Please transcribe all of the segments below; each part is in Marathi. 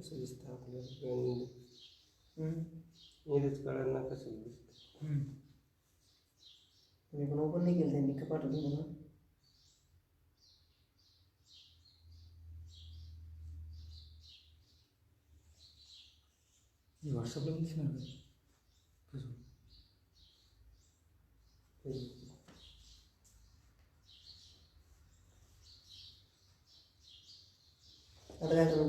कसं दिसतं आपल्याला हेच कळलं ना कसं दिसतं. मी पण ओपन नाही केलं त्यांनी का पाठवलं मला. व्हॉट्सअपला पण दिसणार आता काय करू.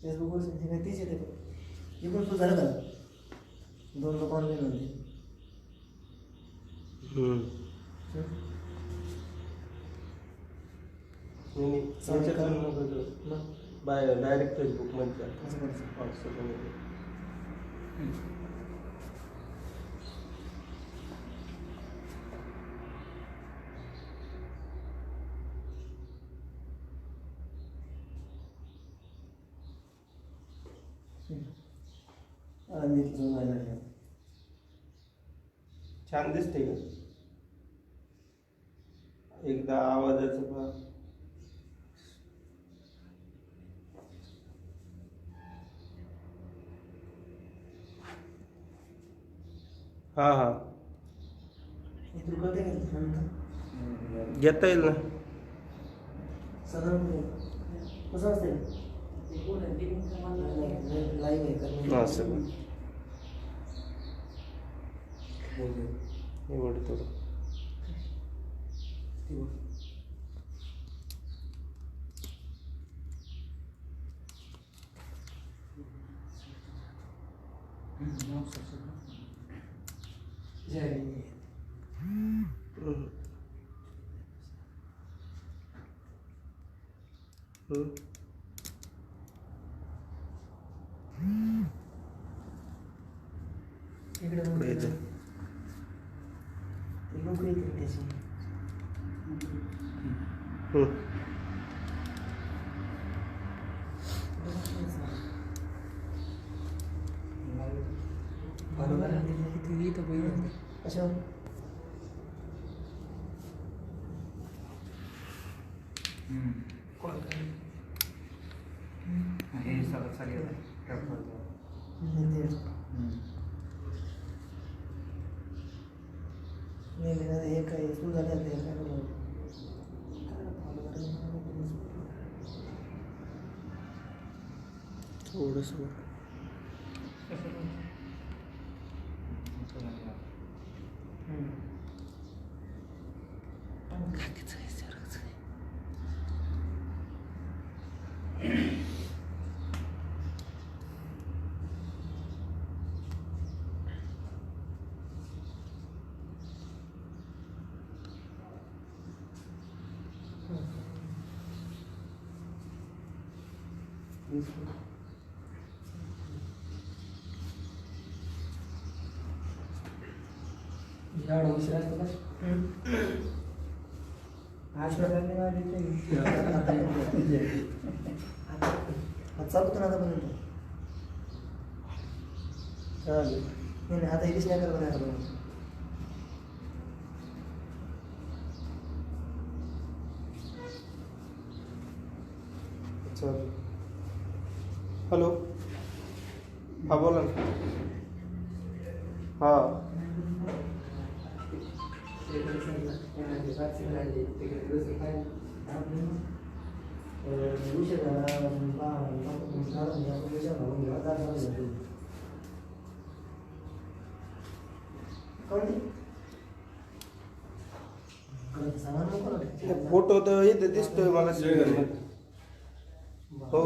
फेसबुकवर सध्या तीच येते हे पण तू झालं का 2 लोक ऑनलाईन होते. बाय डायरेक्ट फेसबुक मध्ये असं करायचं. व्हॉट्सअपमध्ये छान दिसते का एकदा आवाजाचं पहा. हा हा घेता येईल ना. कसं असते लाईव्ह आहे असं एवढं थोडं इकडे लोक येतील त्याची कशावर हे सगळं चालेल हे काय सुरू झालं हे काय थोडंस झाड उशीर असतो का चालतो ना आतापर्यंत चालेल. नाही आता इथेच नाही करत आतापर्यंत चालेल. हॅलो हा बोला ना. हा फोटो तर इथे दिसतोय मला स्क्रीनवर. हो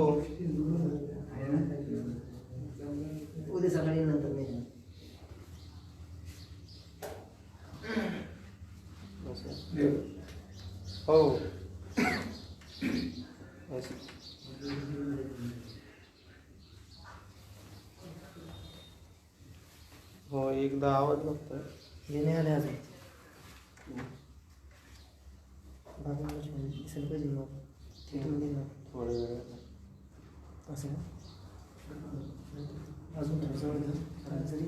उद्या सकाळी नंतर नाही हो हो एकदा आवाज लागतोय येणे आले आज दाखवूनच दिसायला पाहिजे मग तिथून निघणार थोडं वेळ असं ना अजून थोडं जवळ घ्या जरी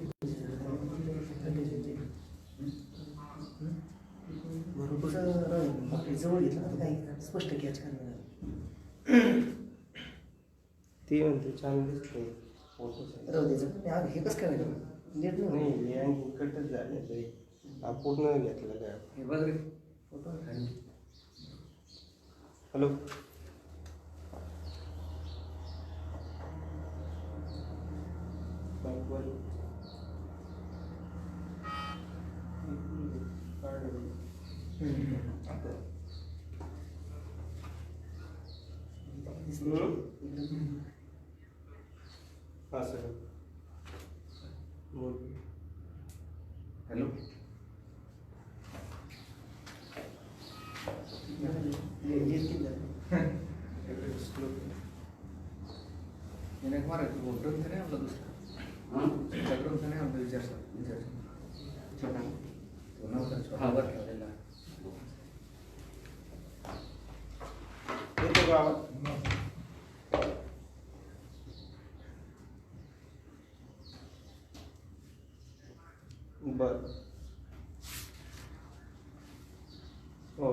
भरपूर आपली जवळ घेतलं तर काही स्पष्ट कॅच करणार ती म्हणते छान दिसते फोटो राहू द्यायचं हे कसं करायचं नीट नाही नाही हे आणखी कटच झाले तरी हा पूर्ण घेतलं काय हे बघ रे फोटो हॅलो हां सर बोल हॅलो मारायचं ग्रंथ नाही आपला दुसरा ग्रंथ नाही आपला विचार छोटा तो नव्हता छोटा वर ठेवलेला येतो का आवाज? बर हो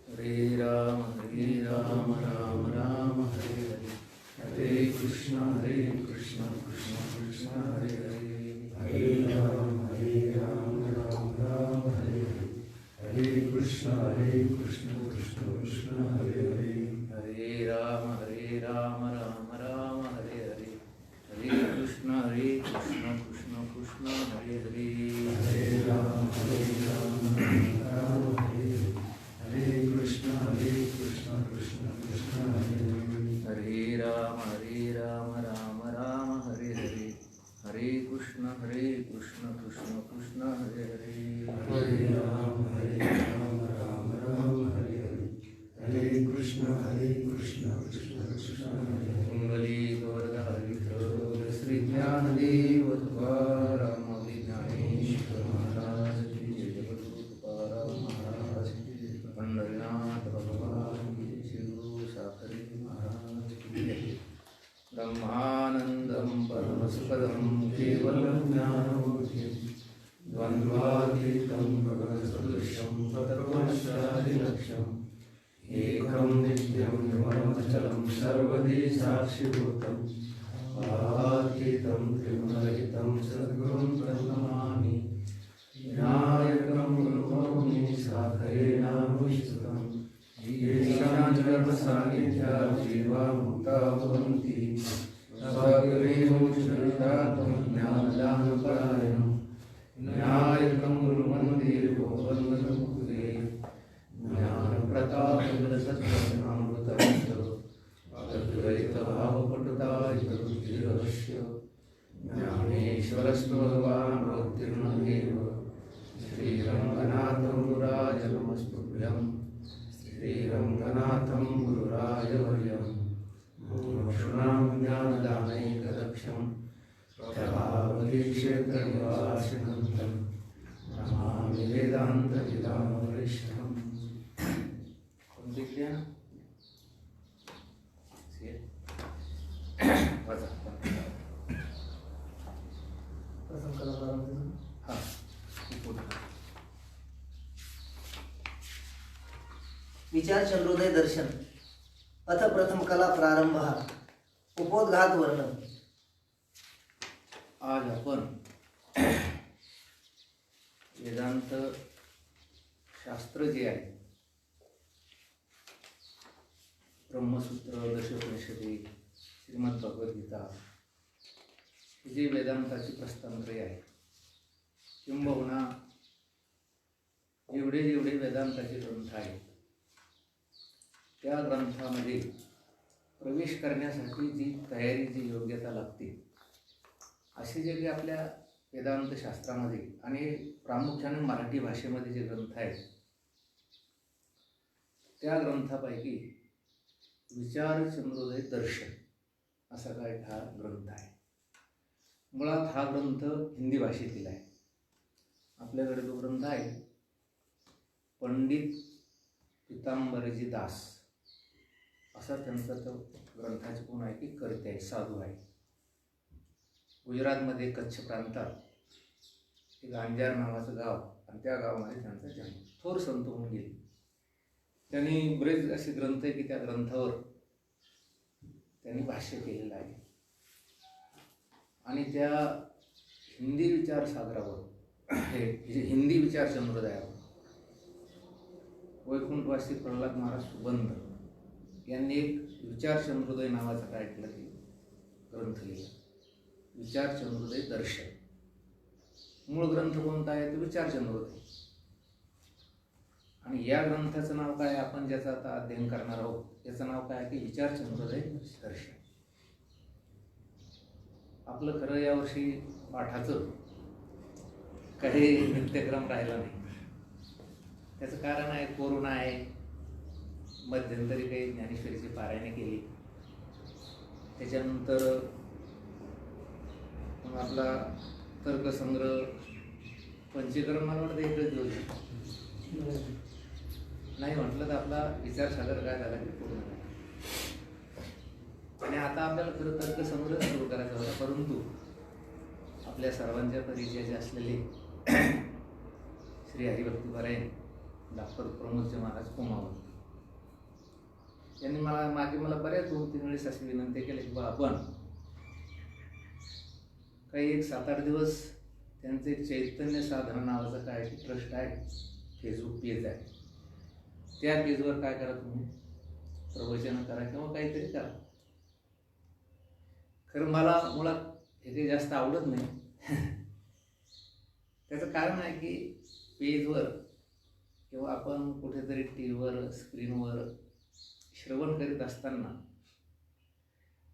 हरे राम राम राम हरे हरे हरे कृष्ण कृष्ण कृष्ण हरे हरे हरे राम राम राम हरे हरे हरे कृष्ण कृष्ण कृष्ण हरे हरे हरे राम राम राम हरे हरे हरे कृष्ण कृष्ण कृष्ण हरे हरे हरे राम राम राम हरे हरे हरे कृष्ण कृष्ण कृष्ण हरे हरे राम राम राम हरे हरे हरे कृष्ण कृष्ण कृष्ण हरे हरे हरे राम राम हरे हरे हरे कृष्ण कृष्ण कृष्ण हरे मंगली गोवर्धन श्री ज्ञानदेव तुकाराम ज्ञानेश्वर महाराज की जय जगद्गुरु तुकाराम महाराज की जय पंढरीनाथ भगवान की शिव साखरे महाराज की जय ब्रह्मानंदं परमसुखदं केवलं ज्ञानमूर्तिं द्वन्द्वातीतं भगवत्सदृशं तत्त्वमस्यादिलक्ष्यम् एकं नित्यं निर्मलमचलं सर्वदी साक्षिभूतं भावातीतं त्रिगुणरहितं सद्गुरुं प्रणमामि विनायकं गुरुमौनि साखरेणामुष्टुतं येषां जन्मसान्निध्यात् जीवामुक्ता भवन्ति सद्गुरुमुच्यतां ज्ञानदानपरायणं विनायकं गुरुमन्दिरगोवर्धनमुकुरे ज्ञानप्रतापसत्यमृतमस्तु तद्वैतभावपटुतायुक्तिरवश्य ज्ञानेश्वरस्तु भगवान् भक्तिर्नमेव श्रीरङ्गनाथं गुरुराज नमस्तुभ्यं श्रीरङ्गनाथं गुरुराजवर्यं मुमुक्षूणां ज्ञानदानैकलक्ष्यं प्रभावतीक्षेत्रनिवासिनं तं नमामि वेदान्तविदामवरिष्ठम् देख लिया ना हाँ विचार चंद्रोदय दर्शन अथ प्रथम कला प्रारंभ उपोद्घात वर्णन. आज आपण वेदांत शास्त्र जे आहे, ब्रह्मसूत्र, दशोपनिषदे, श्रीमद भगवद्गीता, ही जी वेदांताची प्रस्थानत्रय आहे, किंबहुना जेवढे जेवढे वेदांताचे ग्रंथ आहेत, त्या ग्रंथामध्ये प्रवेश करण्यासाठी जी तयारी, जी योग्यता लागते, असे जे काही आपल्या वेदांत शास्त्रामध्ये आणि प्रामुख्याने मराठी भाषेमध्ये जे ग्रंथ आहेत, त्या ग्रंथापैकी विचार चंद्रोदय दर्शन असा काय हा ग्रंथ आहे. मुळात हा ग्रंथ हिंदी भाषेतील आहे. आपल्याकडे जो ग्रंथ आहे, पंडित पितांबरजी दास असा त्यांचा तो ग्रंथाचे कोण आहे की कर्ते आहे, साधू आहे. गुजरातमध्ये कच्छ प्रांतात एक अंजार नावाचं गाव, आणि त्या गावामध्ये त्यांचा जन्म. थोर संत होऊन गेले. त्यांनी बरेच असे ग्रंथ आहे की त्या ग्रंथावर त्यांनी भाष्य केलेलं आहे. आणि त्या हिंदी विचारसागरावर, हिंदी विचार चंद्रोदयावर वैकुंठवासी प्रल्हाद महाराज सुबंध यांनी एक विचार चंद्रोदय नावाचा काय केलं की ग्रंथ लिहिला, विचार चंद्रोदय दर्शन. मूळ ग्रंथ कोणता आहे तो विचार चंद्रोदय. आणि या ग्रंथाचं नाव काय, आपण ज्याचं आता अध्ययन करणार आहोत याचं नाव काय की विचार चंद्रोदय दर्शन. आपलं खरं यावर्षी पाठाचं काही नित्यक्रम राहिला नाही. त्याचं कारण आहे कोरोना आहे. मध्यंतरी काही ज्ञानेश्वरीची पारायणे केली, त्याच्यानंतर मग आपला तर्कसंग्रह, पंचीकरण मला वाटतं एकच दिवस नाही म्हटलं तर आपला विचारसागर काय झाला की पूर्ण झाला. आणि आता आपल्याला खरं तर्कसंग्रह सुरू करायचा होता, परंतु आपल्या सर्वांच्या परिचयाचे असलेले श्री हरिभक्तीपरायण डॉक्टर प्रमोदजी महाराज कुमावत यांनी मला बऱ्याच 2-3 वेळेस अशी विनंती केली की बा आपण काही एक 7-8 दिवस त्यांचं एक चैतन्य साधना नावाचं काय की ट्रस्ट आहे, फेसबुक पेज आहे, त्या पेजवर काय करा तुम्ही प्रवचन करा किंवा काहीतरी करा. खरं मला मुळात हे काही जास्त आवडत नाही. त्याचं कारण आहे की पेजवर किंवा आपण कुठेतरी टी व्हीवर, स्क्रीनवर श्रवण करीत असताना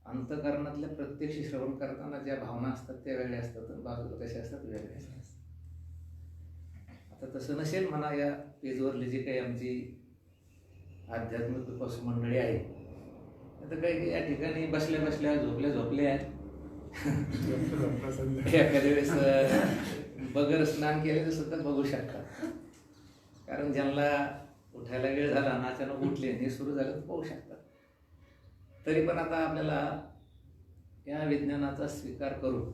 अंतःकरणातल्या प्रत्यक्ष श्रवण करताना ज्या भावना असतात त्या वेगळ्या असतात, बाजूला कशा असतात वेगळ्या असतात. आता तसं नसेल म्हणा. या पेजवरली जी काही आमची आध्यात्मिक विकास मंडळी आहे, आता काही या ठिकाणी बसल्या बसल्या झोपल्या एखाद्या वेळेस बगर स्नान केले सुद्धा बघू शकतात. कारण ज्यांना उठायला वेळ झाला ना, अचानक उठले हे सुरू झालं तर पाहू शकतात. तरी पण आता आपल्याला या विज्ञानाचा स्वीकार करून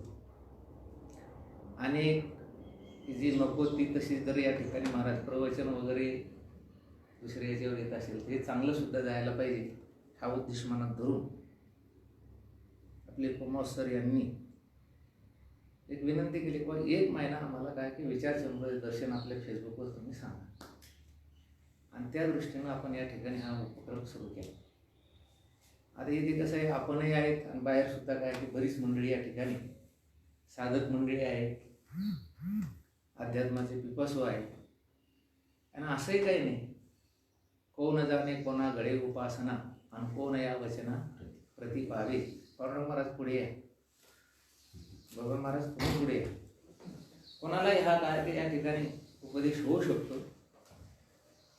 आणि जी नको ती तशी जर या ठिकाणी महाराज प्रवचन वगैरे दुसऱ्या याच्यावर येत असेल तर हे चांगलं सुद्धा जायला पाहिजे, हा उद्देश मनात धरून आपले कुमार सर यांनी एक विनंती केली की 1 महिना आम्हाला काय की विचार चंद्रोदय दर्शन आपल्या फेसबुकवर तुम्ही सांगा. आणि त्या दृष्टीनं आपण या ठिकाणी हा उपक्रम सुरू केला. आता इथे कसं आहे, आपणही आहेत आणि बाहेर सुद्धा काय की बरीच मंडळी या ठिकाणी साधक मंडळी आहेत, अध्यात्माचे पिपासू आहेत. आणि असंही काही नाही, कोण जाणे कोणा गळे उपासना आणि कोण या वचना प्रति पावे. पांडुरंग महाराज पुढे आहे, भगवान महाराज पुढे आहे. कोणालाही हा काय की या ठिकाणी उपदेश होऊ शकतो.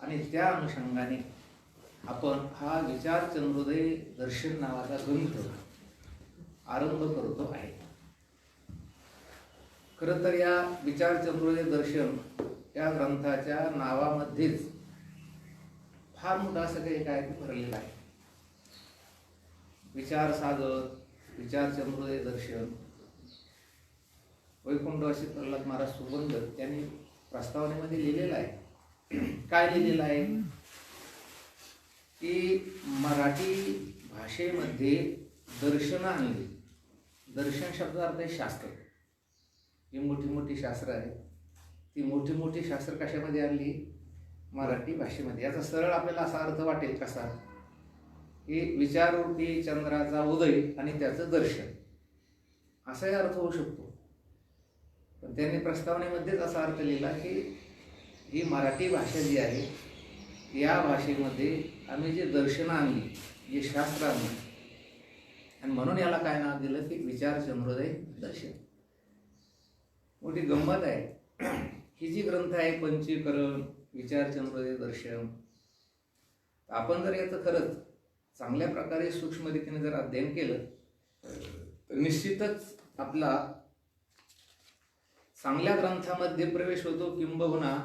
आणि त्या अनुषंगाने आपण हा विचार चंद्रोदय दर्शन नावाचा ग्रंथ आरंभ करतो आहे. खरं तर या विचार चंद्रोदय दर्शन या ग्रंथाच्या नावामध्येच फार मोठा असं काही काय भरलेलं आहे. विचार सागर, विचार चंद्रोदय दर्शन. वैकुंठवासी प्रल्हाद महाराज सुबंध यांनी प्रस्तावनेमध्ये लिहिलेलं आहे. काय लिहिलेलं आहे की मराठी भाषेमध्ये दर्शनं आणली. दर्शन शब्दाचा अर्थ आहे शास्त्र. ही मोठी मोठी शास्त्र आहेत, ती मोठी मोठी शास्त्र कशामध्ये आणली? मराठी भाषेमध्ये. याचा सरळ आपल्याला असा अर्थ वाटेल कसा, की विचाररूपी चंद्राचा उदय आणि त्याचं दर्शन, असाही अर्थ होऊ शकतो. पण त्यांनी प्रस्तावनेमध्येच असा अर्थ लिहिला की ही मराठी भाषा जी आहे, या भाषेमध्ये आम्ही जे दर्शनं आणली, जे शास्त्र आणली, आणि म्हणून याला काय नाव दिलं की विचार चंद्रोदय दर्शन. मोठी गंमत आहे. ही जी ग्रंथ आहे पंचीकरण, विचार चंद्रोदय दर्शन, आपण जर याचं खरंच चांगल्या प्रकारे सूक्ष्म रीतीने जर अध्ययन केलं तर निश्चितच आपला चांगल्या ग्रंथामध्ये प्रवेश होतो. किंबहुना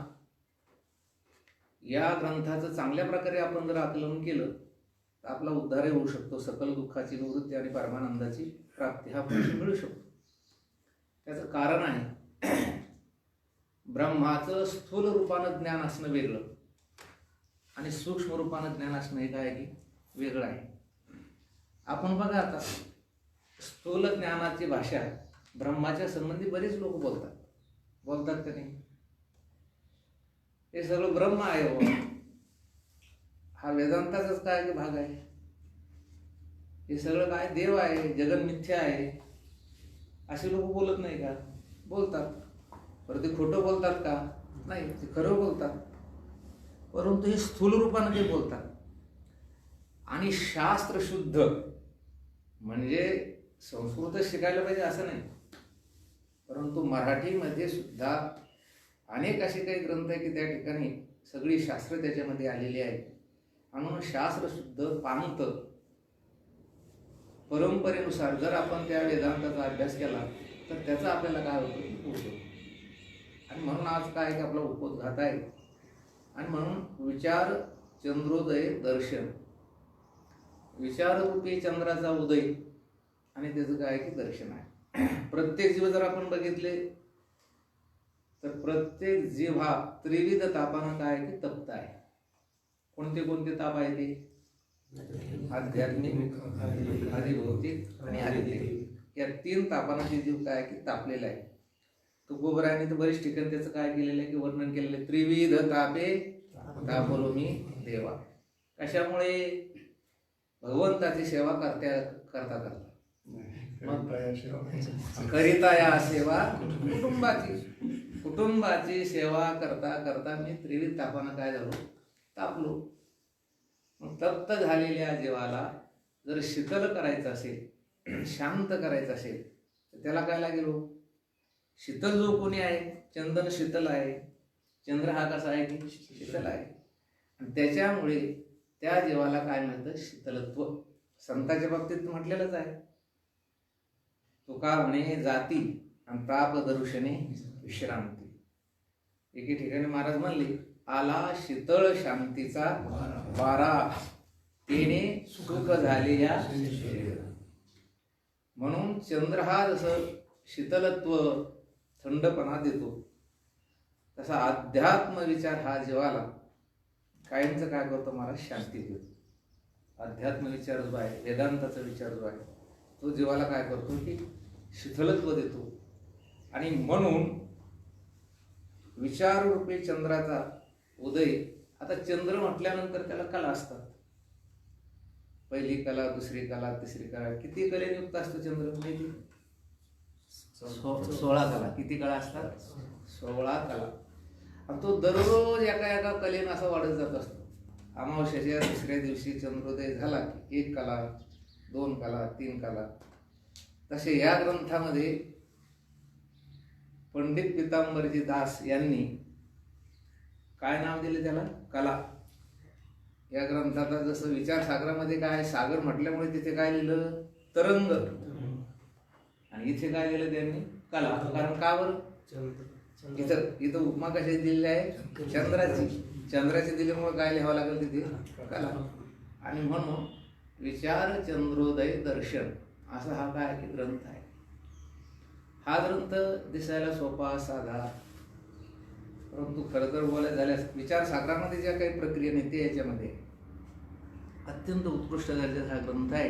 या ग्रंथाचं चांगल्या प्रकारे आपण जर आकलन केलं तर आपला उद्धार होऊ शकतो. सकल दुःखाची निवृत्ती आणि परमानंदाची प्राप्ती हा पुरुष मिळू शकतो. त्याचं कारण आहे ब्रह्माचं स्थूल रूपानं ज्ञान असणं वेगळं आणि सूक्ष्म रूपानं ज्ञान असणं हे काय की वेगळं आहे. आपण बघा आता स्थूल ज्ञानाची भाषा ब्रह्माच्या संबंधी बरेच लोक बोलतात का नाही? हे सगळं ब्रह्म आहे हो, हा वेदांताचाच काय भाग आहे. हे सगळं काय देव आहे, जगन मिथ्या आहे, असे लोक बोलत नाही का? बोलतात. बरं ते खोटं बोलतात का? नाही, ते खरं बोलतात. परंतु हे स्थूल रूपाने ते बोलतात. आणि शास्त्र शुद्ध म्हणजे संस्कृत शिकायला पाहिजे असं नाही, परंतु मराठीमध्ये सुद्धा अनेक असे काही ग्रंथ आहे की त्या ठिकाणी सगळी शास्त्र त्याच्यामध्ये आलेली आहेत. म्हणून शास्त्र शुद्ध पांत परंपरेनुसार जर आपण त्या वेदांताचा अभ्यास केला तर त्याचा आपल्याला काय होतं? आणि म्हणून आज काय की आपला उपोद्घात आहे. आणि म्हणून विचार चंद्रोदय दर्शन, विचाररूपी चंद्राचा उदय आणि त्याचं काय की दर्शन आहे. प्रत्येक जीव जर आपण बघितले तर प्रत्येक जीव हा त्रिविध तापानं काय की तप्त आहे. कोणते कोणते ताप आहे ते? आध्यात्मिक, आधिभौतिक आणि आध्यात्मिक, या तीन तापानं ते जीव काय की तापलेला आहे. तुकोबरायाने तर बरेच ठिकाणी त्याचं काय केलेलं आहे की वर्णन केलेलं आहे. त्रिविध तापे तापलो मी देवा. कशामुळे? भगवंताची सेवा करता करता करिता या सेवा कुटुंबाची सेवा करता करता मी त्रिविध तापानं काय झालो? तापलो. मग तप्त झालेल्या जीवाला जर शीतल करायचं असेल, शांत करायचं असेल तर त्याला काय लागेल? शीतल जो कोणी आहे, चंदन शीतल आहे, चंद्र हा कसा आहे की शीतल आहे. आणि त्याच्यामुळे त्या जीवाला काय म्हणतं? शीतलत्व. संतांच्या बाबतीत म्हटलेलंच आहे. तुका म्हणे जाती आणि ताप दर्शने विश्रांती. एके ठिकाणी महाराज म्हणले, आला शीतळ शांतीचा वारा, तेने सुख झाले या. म्हणून चंद्र हा जसं शीतलत्व थंडपणा देतो, तसा अध्यात्म विचार हा जीवाला कायमचं काय करतो? महाराज शांती देतो. अध्यात्म विचार जो आहे, वेदांताचा विचार जो आहे, तो जीवाला काय करतो की शिथिलत्व देतो. आणि म्हणून विचाररूपी चंद्राचा उदय. आता चंद्र म्हटल्यानंतर त्याला कला असतात. पहिली कला, दुसरी कला, तिसरी कला. किती कलेयुक्त असतो चंद्र माहिती? 16 कला. किती कला असतात? 16 कला. आणि तो दररोज एका एका कलेनं असा वाढत जात असतो. अमावस्याच्या दुसऱ्या दिवशी चंद्रोदय झाला की 1 कला, 2 कला, 3 कला. तसे या ग्रंथामध्ये पंडित पितांबरजी दास यांनी काय नाव दिले त्याला? कला. या ग्रंथाचा जसं विचारसागरामध्ये काय सागर म्हटल्यामुळे तिथे काय लिहिलं? तरंग. आणि इथे काय लिहिलं त्यांनी? कला. कारण का बरं? इथं उपमा कशाची दिलेली आहे? चंद्राची. चंद्राची दिल्यामुळे काय लिहावं लागेल तिथे? कला. आणि म्हणून विचार चंद्रोदय दर्शन असा हा काय की ग्रंथ आहे. हा ग्रंथ दिसायला सोपा, साधा, परंतु खरं तर बोलायचं झाल्यास विचारसागरामध्ये ज्या काही प्रक्रिया नाही ते याच्यामध्ये. अत्यंत उत्कृष्ट दर्जाचा हा ग्रंथ आहे.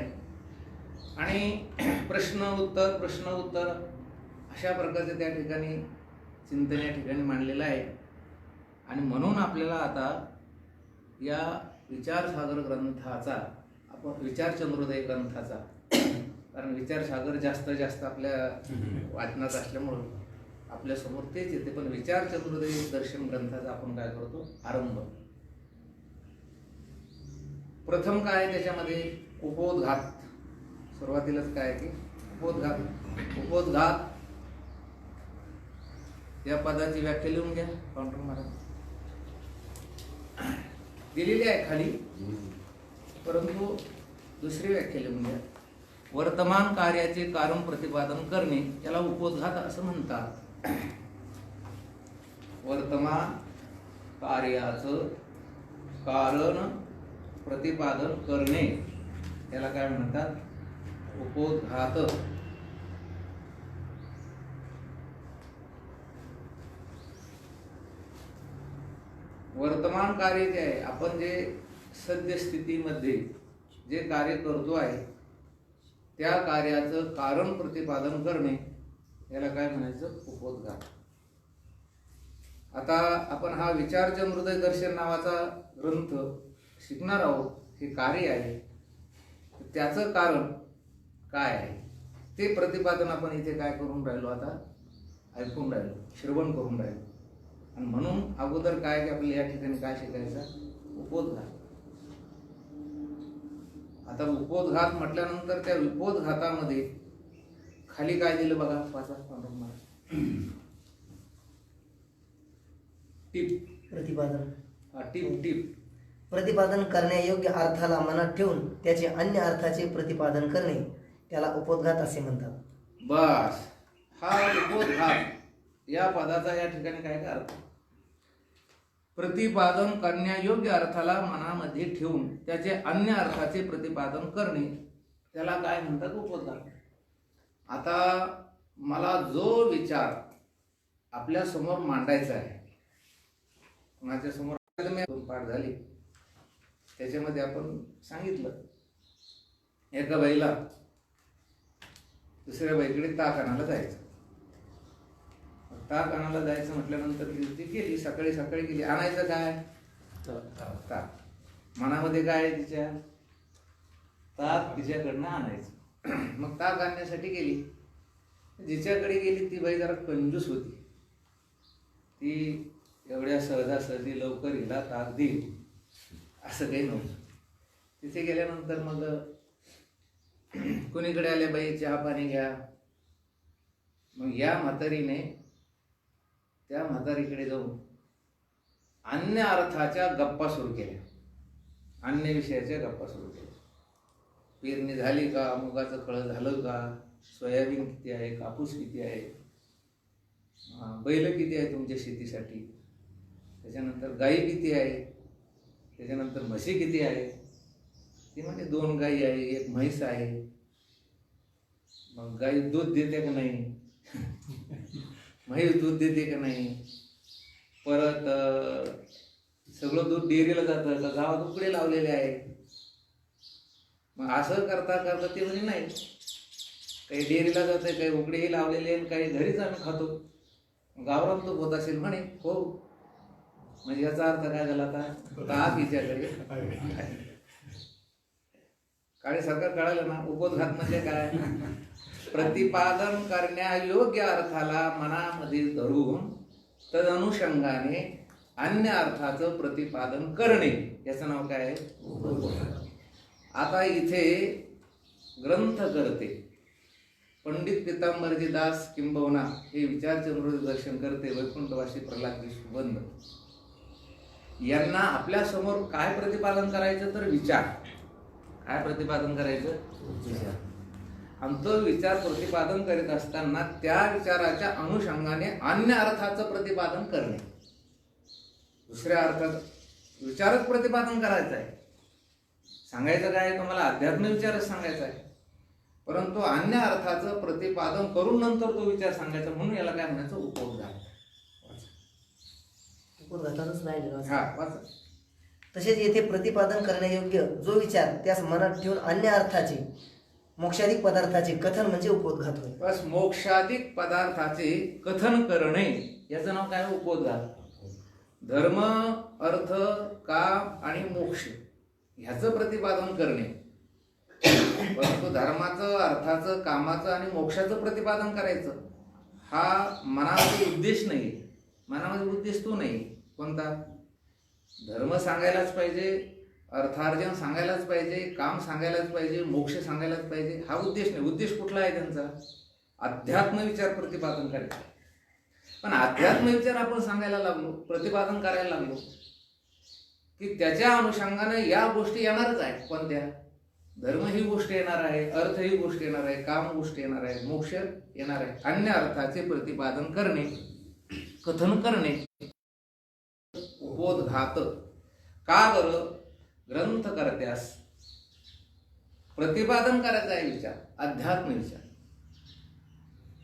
आणि प्रश्न उत्तर अशा प्रकारचे त्या ठिकाणी चिंतन या ठिकाणी मांडलेलं आहे. आणि म्हणून आपल्याला आता या विचारसागर ग्रंथाचा, आपण विचारचंद्रोदय ग्रंथाचा, कारण विचारसागर जास्त आपल्या वाचनात असल्यामुळं आपल्यासमोर तेच येते, पण विचारचंद्रोदय दर्शन ग्रंथाचा आपण काय करतो, आरंभ. प्रथम काय त्याच्यामध्ये उपोद्घात, सुरुवातीलाच काय की उपोद्घात या पदाची व्याख्या लिहून घ्या. काउंटर महाराज दिलेली आहे खाली, परंतु दुसरी व्याख्या लिहून घ्या. वर्तमान कार्याचे कारण प्रतिपादन करणे याला उपोद्घात असं म्हणतात. वर्तमान कार्याचं कारण प्रतिपादन करणे याला काय म्हणतात, उपोद्घात. वर्तमान कार्य जे आहे, आपण जे सद्यस्थितीमध्ये जे कार्य करतो आहे त्या कार्याचं कारण प्रतिपादन करणे याला काय म्हणायचं, उपोद्घात. आता आपण हा विचारचंद्रोदय दर्शन नावाचा ग्रंथ शिकणार आहोत. हे कार्य आहे, त्याचं कारण काय आहे ते प्रतिपादन आपण इथे काय करून राहिलो, आता ऐकून राहिलो, श्रवण करून राहिलो. आणि म्हणून अगोदर काय की आपल्याला या ठिकाणी काय शिकायचं, उपोद्घात. आता उपोद्घात म्हटल्यानंतर त्या उपोद्घातामध्ये खाली काय दिलं बघा, वाचा. टिप प्रतिपादन. टिप प्रतिपादन करण्यायोग्य अर्थाला मनात ठेवून त्याचे अन्य अर्थाचे प्रतिपादन करणे त्याला उपोद्घात असे म्हणतात. बस, हा उपोद्घात या पदाचा या ठिकाणी काय अर्थ, प्रतिपादन करण्यायोग्य अर्थाला मनामध्ये ठेवून त्याचे अन्य अर्थाचे प्रतिपादन करणे त्याला काय म्हणतात, उपोद्घात. आता मला जो विचार आपल्या समोर मांडायचा आहे, कोणाच्या समोर पाठ झाली, त्याच्यामध्ये आपण सांगितलं एका बाईला दुसऱ्या बाईकडे ताक आणायला जायचं. ताक आणायला जायचं म्हटल्यानंतर ती गेली, सकाळी गेली. आणायचं काय, ताक. मनामध्ये काय आहे तिच्या, ताक तिच्याकडनं आणायचं. मग ताक आणण्यासाठी गेली. जिच्याकडे गेली ती बाई जरा कंजूस होती. ती एवढ्या सहजासहजी लवकर हिला ताक देईल असं काही नव्हतं. तिथे गेल्यानंतर मग कोणीकडे आले, बाई चहा पाणी घ्या. मग या म्हातारीने त्या म्हातारीकडे जाऊन अन्य अर्थाच्या गप्पा सुरू केल्या, अन्य विषयाच्या गप्पा सुरू केल्या. पेरणी झाली का, मुगाचं फळ झालं का, सोयाबीन किती आहे, कापूस किती आहे, बैल किती आहे तुमच्या शेतीसाठी, त्याच्यानंतर गाई किती आहे, त्याच्यानंतर म्हशी किती आहे. ती म्हणजे 2 गाई आहे, 1 म्हैस आहे. मग गाई दूध देते का नाही, म्हैस दूध देते का नाही, परत सगळं दूध डेअरीला जातं का, गावात उकडे लावलेले आहे. मग असं करता करता ते म्हणजे नाही, काही डेअरीला जाते, काही उकडेही लावलेले आणि काही घरीच आम्ही खातो. गावरान तूप होत असेल म्हणे. हो, म्हणजे याचा अर्थ काय झाला, आता ताक हिच्याकडे. काळे सरकार कळालं ना. उपोद्घात म्हणजे काय, प्रतिपादन करण्यायोग्य अर्थाला मनामध्ये धरून तदनुषंगाने अन्य अर्थाचं प्रतिपादन करणे याचं नाव काय आहे, उपोद्घात. आता इथे ग्रंथ करते पंडित पितांबरजी दास किंबहुना हे विचारचंद्रोदय दर्शन करते वैकुंठवासी प्रल्हाद सुबंध यांना आपल्या समोर काय प्रतिपादन करायचं, तर विचार. काय प्रतिपादन करायचं, विचार. आणि तो विचार प्रतिपादन करीत असताना त्या विचाराच्या अनुषंगाने अन्य अर्थाचं प्रतिपादन करणे. दुसऱ्या अर्थात विचारच प्रतिपादन करायचं आहे. सांगायचं काय, तुम्हाला अध्यात्म विचारच सांगायचा आहे, परंतु अन्य अर्थाचं प्रतिपादन करून नंतर तो विचार सांगायचा. म्हणून याला काय म्हणायचं, उपोद्घात. उपोद्घातातच राहिलेलं. हा, वाचा. तसेच येथे प्रतिपादन करण्यायोग्य जो विचार त्यास मनात ठेवून अन्य अर्थाचे मोक्षाधिक पदार्थाचे कथन म्हणजे उपोद्घात होय. बस मोक्षाधिक पदार्थाचे कथन करणे याचं नाव काय? उपोद्घात. धर्म, अर्थ, काम आणि मोक्ष ह्याचं प्रतिपादन करणे. परंतु धर्माचं, अर्थाचं, कामाचं आणि मोक्षाचं प्रतिपादन करायचं हा मनामध्ये उद्देश नाही. मनामध्ये उद्देश तो नाही. कोणता? धर्म सांगायलाच पाहिजे, अर्थार्जन सांगायलाच पाहिजे, काम सांगायलाच पाहिजे, मोक्ष सांगायलाच पाहिजे हा उद्देश नाही. उद्देश कुठला आहे त्यांचा? अध्यात्म विचार प्रतिपादन करायचा. पण अध्यात्म विचार आपण सांगायला लागलो, प्रतिपादन करायला लागलो की त्याच्या अनुषंगाने या गोष्टी येणारच आहेत. कोणत्या? धर्म ही गोष्ट येणार आहे, अर्थ ही गोष्ट येणार आहे, काम गोष्ट येणार आहे, मोक्ष येणार आहे. अन्य अर्थाचे प्रतिपादन करणे, कथन करणे उपोद्घात. का बरं? ग्रंथकर्त्यास प्रतिपादन करायचा आहे विचार, अध्यात्म विचार.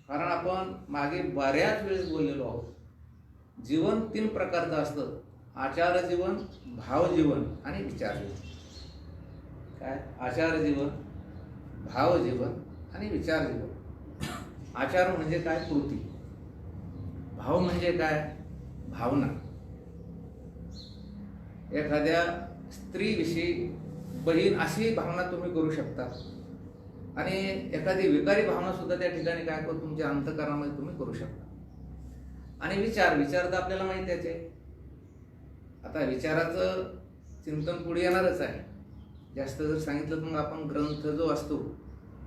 कारण आपण मागे बऱ्याच वेळेस बोललेलो आहोत, जीवन 3 प्रकारचं असतं: आचार जीवन, भाव जीवन आणि विचार जीवन. काय? आचार जीवन, भाव जीवन आणि विचार जीवन. आचार म्हणजे काय? कृती. भाव म्हणजे काय? भावना. एखाद्या स्त्रीविषयी बहीण अशी भावना तुम्ही करू शकता आणि एखादी विकारी भावना सुद्धा त्या ठिकाणी काय करू तुमच्या अंतःकरणामध्ये तुम्ही करू शकता. आणि विचार तर आपल्याला माहिती आहे. आता विचाराचं चिंतन पुढे येणारच आहे. जास्त जर सांगितलं तर मग आपण ग्रंथ जो असतो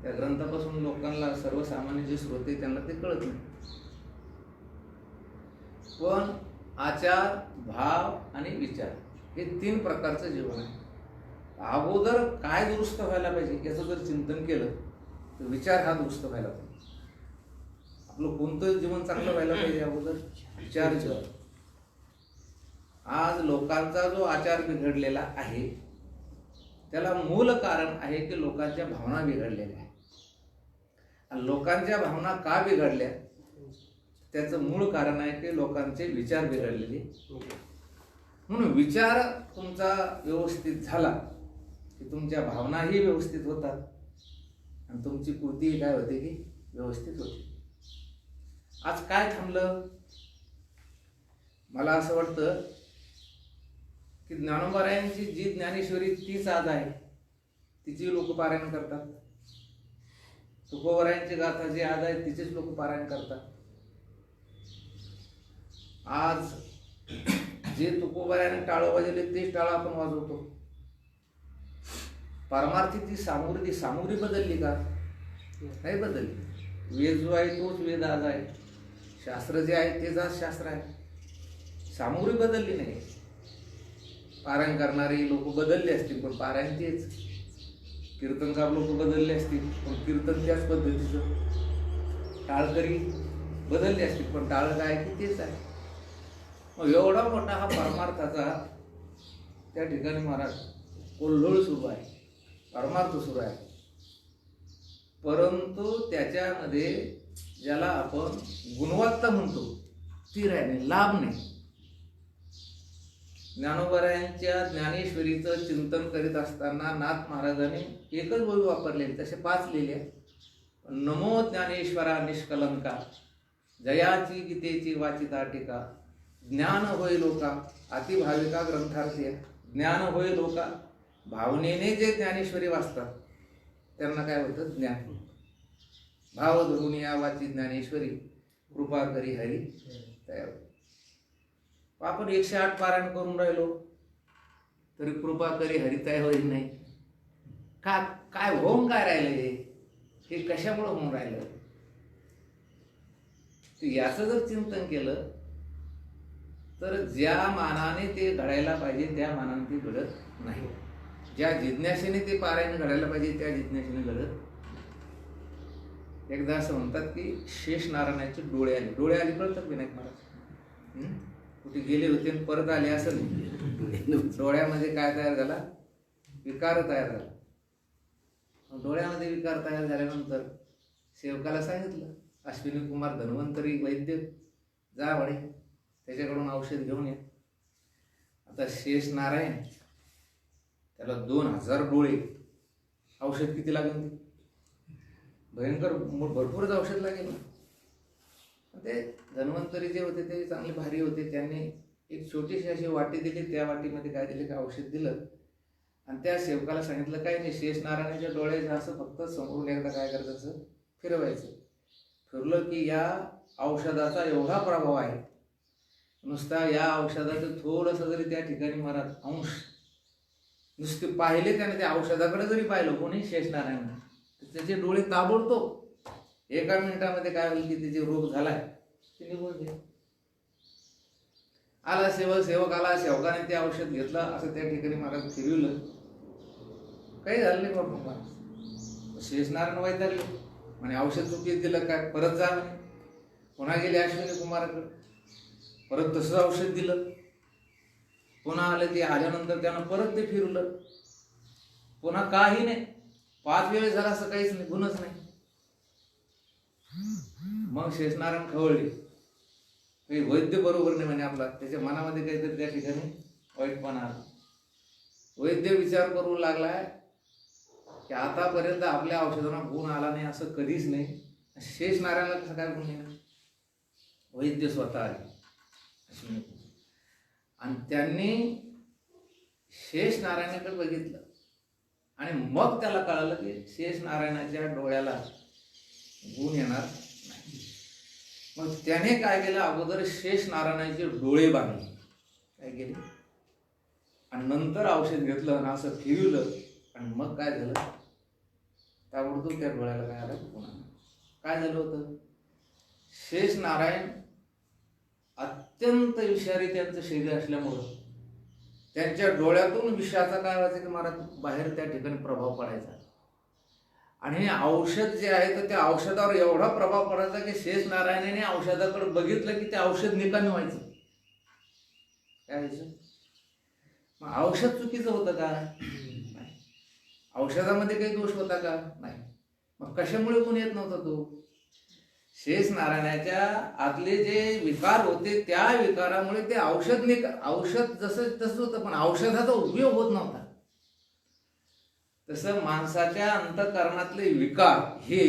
त्या ग्रंथापासून लोकांना, सर्वसामान्य जे श्रोते त्यांना ते कळत नाही. पण आचार, भाव आणि विचार हे 3 प्रकारचं जीवन आहे. अगोदर काय दुरुस्त व्हायला पाहिजे याचं जर चिंतन केलं तर विचार हा दुरुस्त व्हायला पाहिजे. आपलं कोणतं जीवन चांगलं व्हायला पाहिजे? अगोदर विचार जीवन. आज लोकांचा जो आचार बिघडलेला आहे त्याला मूल कारण आहे की लोकांच्या भावना बिघडलेल्या आहेत. आणि लोकांच्या भावना का बिघडल्या त्याचं मूळ कारण आहे की लोकांचे विचार बिघडलेले. म्हणून विचार तुमचा व्यवस्थित झाला की तुमच्या भावनाही व्यवस्थित होतात आणि तुमची कृती काय होते की व्यवस्थित होते. आज काय थांबलं? मला असं वाटतं की ज्ञानोबारायांची जी ज्ञानेश्वरी तीच आज आहे, तिची लोक पारायण करतात. तुकोबारायांची गाथा जी आज आहे तिचेच लोक पारायण करतात. आज जे तुकोबारायाने टाळं वाजवले तेच टाळं आपण वाजवतो. परमार्थी ती सामुग्री बदलली का? नाही बदलली. वेद जो आहे तोच वेद आज आहे. शास्त्र जे आहे तेच आज शास्त्र आहे. सामुग्री बदलली नाही. पारायण करणारे लोक बदलले असतील पण पारायण तेच. कीर्तनकार लोक बदलले असतील पण कीर्तन त्याच पद्धतीचं. टाळकरी बदलले असतील पण टाळ काय की तेच आहे. मग एवढा मोठा हा परमार्थाचा त्या ठिकाणी महाराज कोल्होळ सुरू आहे, परमार्थ सुरू आहे. परंतु त्याच्यामध्ये ज्याला आपण गुणवत्ता म्हणतो ती राहिली, लाभ नाही. ज्ञानोबारायांच्या ज्ञानेश्वरीचं चिंतन करीत असताना नाथ महाराजांनी एकच ओवी वापरलेली, तसे 5 लिहिले. नमो ज्ञानेश्वरा निष्कलंका, जयाची गीतेची वाचिता टीका, ज्ञान होय लोका अतिभाविका ग्रंथार्थी. ज्ञान होय लोका, भावनेने जे ज्ञानेश्वरी वाचतात त्यांना काय होतं? ज्ञान. भाव धरून या वाची ज्ञानेश्वरी, कृपा करी हरी तयार. आपण 108 पारायण करून राहिलो तरी कृपा करी हरी तयार होईल नाही का? काय होऊन काय राहिलं? हे कशामुळे होऊन राहिलं? याचं जर चिंतन केलं तर ज्या मानाने ते घडायला पाहिजे त्या मानाने ते घडत नाही. ज्या जिज्ञासेने ते पारायण घडायला पाहिजे त्या जिज्ञासेने घडत. एकदा असं म्हणतात की शेष नारायणाचे डोळे आले कळतात विनायक महाराज. कुठे गेले होते आणि परत आले असं नाही. डोळ्यामध्ये काय तयार झाला? विकार तयार झाला. डोळ्यामध्ये विकार तयार झाल्यानंतर सेवकाला सांगितलं, अश्विनी कुमार धन्वंतरी वैद्य, जा म्हणे त्याच्याकडून औषध घेऊन या. आता शेष नारायण त्याला 2000 डोळे, औषध किती लागेल? भयंकर भरपूरच औषध लागेल. ते धन्वंतरी जे होते ते चांगले भारी होते. त्यांनी एक छोटीशी अशी वाटी दिली, त्या वाटीमध्ये काय दिले का औषध दिलं आणि त्या सेवकाला सांगितलं काय नाही, शेष नारायणाच्या डोळ्याचं असं फक्त समोरून एकदा काय करायचं, फिरवायचं. फिरलं की या औषधाचा एवढा प्रभाव आहे, नुसता या औषधाचं थोडंसं जरी त्या ठिकाणी महाराज अंश नुसते पाहिले त्याने, त्या औषधाकडे जरी पाहिलं कोणी शेषनारायण, त्याचे डोळे ताबडतोब एका मिनिटामध्ये काय होईल की त्याचे रोग झालाय ते निघून गेले. आला सेवक आला, सेवकाने ते औषध घेतलं, असं त्या ठिकाणी महाराज फिरवलं, काही झालं नाही बाबा. महाराज शेषनारायण वैतागले म्हणे औषध चुकीत दिलं काय, परत जा म्हणे. पुन्हा गेले अश्विनी कुमाराकडे, परत तसंच औषध दिलं. पुन्हा आलं, ते आल्यानंतर त्यानं परत ते फिरवलं, पुन्हा काही नाही. 5 वेळेस झाला असं काहीच नाही, गुणच नाही. मग शेषनारायण खवळले, काही वैद्य बरोबर नाही म्हणे आपला. त्याच्या मनामध्ये काहीतरी त्या ठिकाणी वाईटपणा आला. वैद्य विचार करू लागलाय की आतापर्यंत आपल्या औषधांना गुण आला नाही असं कधीच नाही, शेषनारायणला कसं काय गुण येणार? वैद्य स्वतः आले आणि त्यांनी शेषनारायणाकडे बघितलं आणि मग त्याला कळालं की शेषनारायणाच्या डोळ्याला गुण येणार नाही. मग त्याने काय केलं, अगोदर शेषनारायणाचे डोळे बांधले, काय केले, आणि नंतर औषध घेतलं आणि असं फिरवलं आणि मग काय झालं, ताबडतोब त्या डोळ्याला काय आलं, गुण आला. काय झालं होतं, शेषनारायण अत्यंत विषारी त्यांचं शरीर असल्यामुळं त्यांच्या डोळ्यातून विषाचा काय व्हायचा की महाराज बाहेर त्या ठिकाणी प्रभाव पडायचा. आणि हे औषध जे आहे तर त्या औषधावर एवढा प्रभाव पडायचा की शेषनारायणाने औषधाकडे बघितलं की ते औषध निकामी व्हायचं. काय व्हायचं, मग औषध चुकीचं होतं का? नाही. औषधामध्ये काही दोष होता का? नाही. मग कशामुळे गुण येत नव्हता तो? शेषनारायणाच्या आतले जे विकार होते त्या विकारामुळे ते औषध जसं तसंच होतं, पण औषधाचा उपयोग होत नव्हता. तसं माणसाच्या अंतःकरणातले विकार हे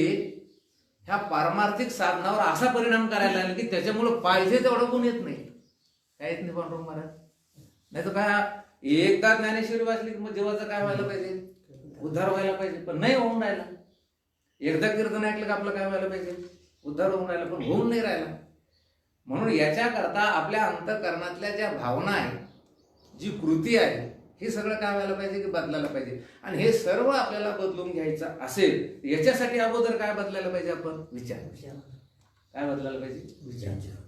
ह्या पारमार्थिक साधनावर असा परिणाम करायला लागला की त्याच्यामुळे पाहिजे तेवढं गुण येत नाही. काय येत नाही पांडुरंग महाराज? नाही तर काय एकदा ज्ञानेश्वरी वाचली की मग जीवाचं काय व्हायला पाहिजे, उद्धार व्हायला पाहिजे, पण नाही होऊन राहिला. एकदा कीर्तन ऐकलं की आपलं काय व्हायला पाहिजे, उद्धार होऊन राहिला, पण होऊन नाही राहिला. म्हणून याच्याकरता आपल्या अंतःकरणातल्या ज्या भावना आहे, जी कृती आहे, हे सगळं काय व्हायला पाहिजे की बदलायला पाहिजे. आणि हे सर्व आपल्याला बदलून घ्यायचं असेल याच्यासाठी अगोदर काय बदलायला पाहिजे, आपण विचार. काय बदलायला पाहिजे, विचार.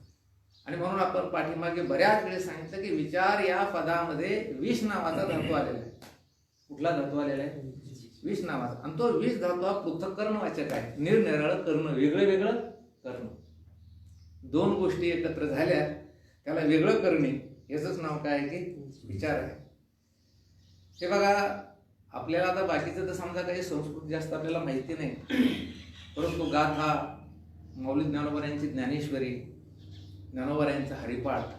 आणि म्हणून आपण पाठीमागे बऱ्याच वेळेस सांगितलं की विचार या पदामध्ये विष नावाचा धातू आलेला आहे. कुठला धातू आलेला आहे? विष नावाचा. आणि तो विष धातू हा पृथक्करण वाचक आहे, निरनिराळं करणं, वेगळं वेगळं करणं. 2 गोष्टी एकत्र झाल्या त्याला वेगळं करणे, याचंच नाव काय आहे की विचार आहे. हे बघा, आपल्याला आता बाकीचं तर समजा काही संस्कृत जास्त आपल्याला माहिती नाही, परंतु गाथा, मौलिक ज्ञानोबा ज्ञानेश्वरी, ज्ञानोबा यांचा हरिपाठ,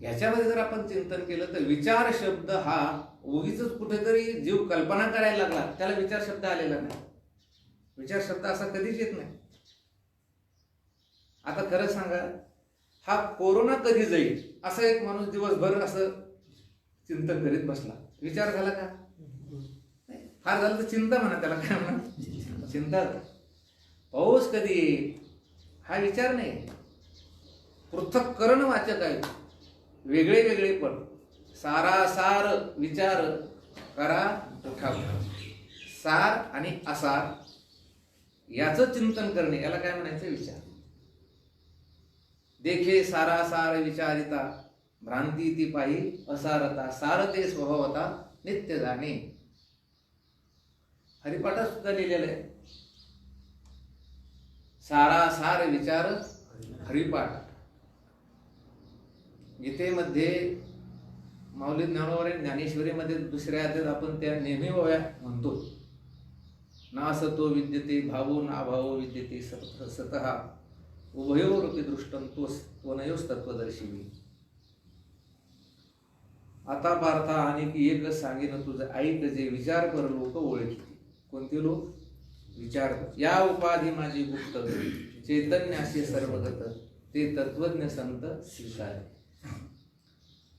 ह्याच्यामध्ये जर आपण चिंतन केलं तर विचार शब्द हा उगीच कुठेतरी जीव कल्पना करायला लागला, त्याला विचार शब्द आलेला नाही. विचार शब्द असा कधीच येत नाही. आता खरं सांगा, हा कोरोना कधी जाईल असं एक माणूस दिवसभर असं चिंतन करीत बसला, विचार झाला का? फार झालं तर चिंता म्हणा, त्याला काय म्हणा, चिंता. पाऊस कधी येईल हा विचार नाही, पृथक्करण वाचक आहे, वेगळे वेगळे पण. सारासार विचार करा उठा, सार आणि असार याचं चिंतन करणे, याला काय म्हणायचं, विचार. देखे सारासार विचारिता, भ्रांती ती पाही असारता, सारते स्वभावता नित्य जाणे. हरिपाठात सुद्धा लिहिलेलं आहे, सारासार विचार हरिपाठ. गीतेमध्ये माऊली ज्ञानोबा ज्ञानेश्वरीमध्ये 2ऱ्या अध्यायात आपण त्या नेहमी ओव्या म्हणतो, ना असतो विद्यते भावो ना भावो विद्यते सतः उभयोरपि दृष्टं त्वनयोस्तत्वदर्शिनी. आता पार्था आणि की एकच सांगेन तुझं ऐक जे विचार कर लोक ओळखी. कोणते लोक? विचार. या उपाधी माझी गुप्त चैतन्य असे सर्वगत ते तत्वज्ञ संत स्वीकार.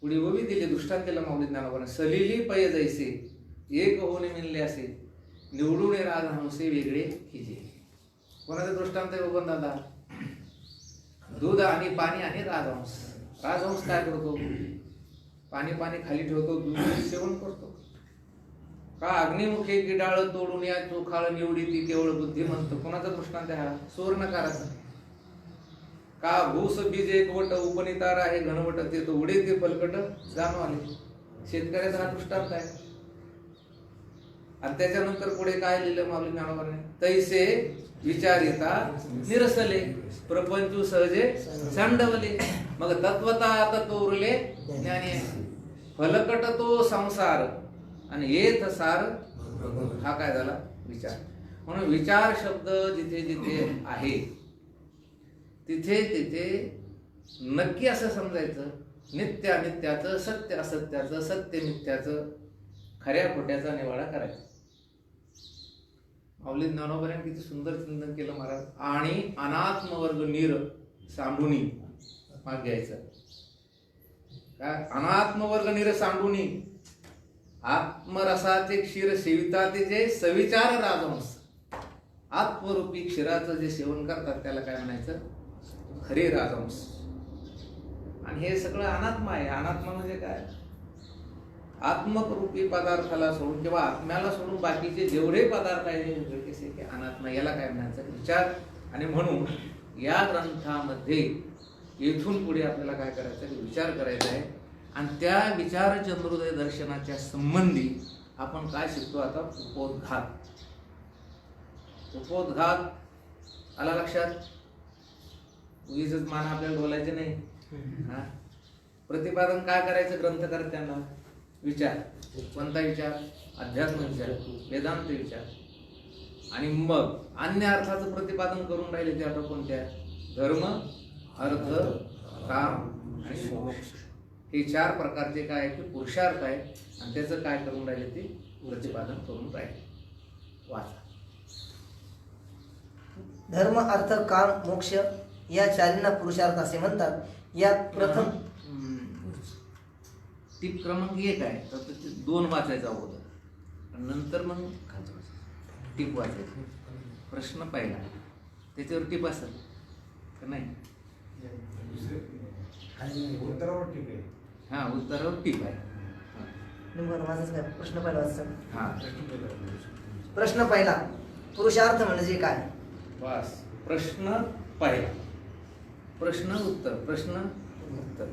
पुढे ओवी दिली दृष्टांत दिला माऊली ज्ञानोबाने. सलिली पय जैसे एक होणे मिळले असे निवडून राजहंसे वेगळे हिजे. कोणाचा दृष्टांत आहे बघून दादा? दूध आणि पाणी आणि राजहंस. राजहंस काय करतो? पाणी खाली ठेवतो, दूध सेवन करतो. का अग्निमुखे किडाळ तोडून या चोखाळ निवडी ती केवळ बुद्धिमंत. कोणाचा दृष्टांत आहे हा? सुवर्णकाराचा. का भूस बीज एकवट उपनितार आहे घनवट ते तो उडे ते फलकट जाणू आले. शेतकऱ्याचा हा दृष्टांत आहे. आणि त्याच्यानंतर पुढे काय लिहिलं माऊली ज्ञानोबाने? तैसे विचारिता निरसले प्रपंचू सहजे सांडवले. मग तत्वता आता तो उरले ज्ञानी. फलकट तो संसार आणि येत सार. हा काय झाला? विचार. म्हणून विचार शब्द जिथे जिथे आहे तिथे तिथे नक्की असं समजायचं नित्य अनित्याचं, सत्य असत्याचं, सत्य मिथ्याचं, खऱ्या खोट्याचा निवाडा करायचा. माऊली ज्ञानोबाने किती सुंदर चिंतन केलं महाराज. आणि अनात्मवर्ग नीर सांडुनी माग घ्यायचं. काय? अनात्मवर्ग नीर सांडुनी आत्मरसाचे क्षीर सेविता ते जे सविचार राजहंस. आत्मरूपी क्षीराचं जे सेवन करतात त्याला काय म्हणायचं? खरे राजहंस. आणि हे सगळं अनात्मा आहे. अनात्मा म्हणजे काय? आत्मरूपी पदार्थाला सोडून किंवा आत्म्याला सोडून बाकीचे जेवढे पदार्थ आहेत ते अनात्मा. याला काय म्हणायचं? विचार. आणि म्हणून या ग्रंथामध्ये येथून पुढे आपल्याला काय करायचं? विचार करायचा आहे. आणि त्या विचार चंद्रोदय दर्शनाच्या संबंधी आपण काय शिकतो आता? उपोद्घात. उपोद्घात आला लक्षात? उगीच मान आपल्याला बोलायचे नाही. प्रतिपादन काय करायचं ग्रंथकर्त्यांना? विचार. कोणता विचार? अध्यात्म विचार, वेदांत विचार. आणि मग अन्य अर्थाचं प्रतिपादन करून राहिले ते आता कोणत्या? धर्म, अर्थ, काम आणि मोक्ष. हे चार प्रकारचे काय की पुरुषार्थ आहे. आणि त्याचं काय करून राहिले? ते प्रतिपादन करून राहिले. वाचा. धर्म, अर्थ, काम, मोक्ष या चारींना पुरुषार्थ असे म्हणतात. यात प्रथम टीप क्रमांक 1 आहे तर ते 2 वाचायचं अगोदर, नंतर मग टीप वाचायचं. प्रश्न पहिला त्याच्यावर टीप असेल का नाही? उत्तरावर टीप आहे. हा, उत्तरावर टीप आहे. प्रश्न पहिला वाचा. हा, प्रश्न पहिला, पुरुषार्थ म्हणजे काय? बस. प्रश्न पहिला, प्रश्न उत्तर, प्रश्न उत्तर.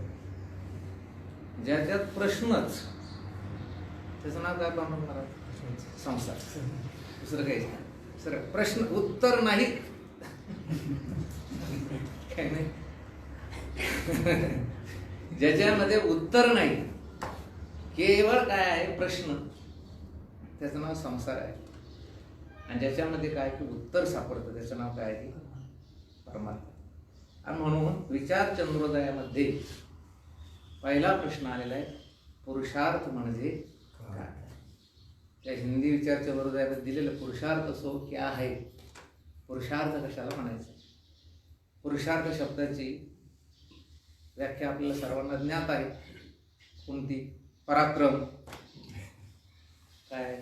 ज्याच्यात प्रश्नच त्याचं नाव काय पाहणार मला? संसार. दुसरं काही नाही. सर प्रश्न उत्तर नाही काय नाही. ज्याच्यामध्ये उत्तर नाही, केवळ काय आहे? प्रश्न. त्याचं नाव संसार आहे. आणि ज्याच्यामध्ये काय की उत्तर सापडतं त्याचं नाव काय आहे? परमात्मा. आणि म्हणून विचार चंद्रोदयामध्ये पहिला प्रश्न आलेला आहे, पुरुषार्थ म्हणजे काय? त्या हिंदी विचार चंद्रोदयामध्ये दिलेलं पुरुषार्थ सो क्या आहे? पुरुषार्थ कशाला म्हणायचं? पुरुषार्थ शब्दाची व्याख्या आपल्याला सर्वांना ज्ञात आहे. कोणती? पराक्रम. काय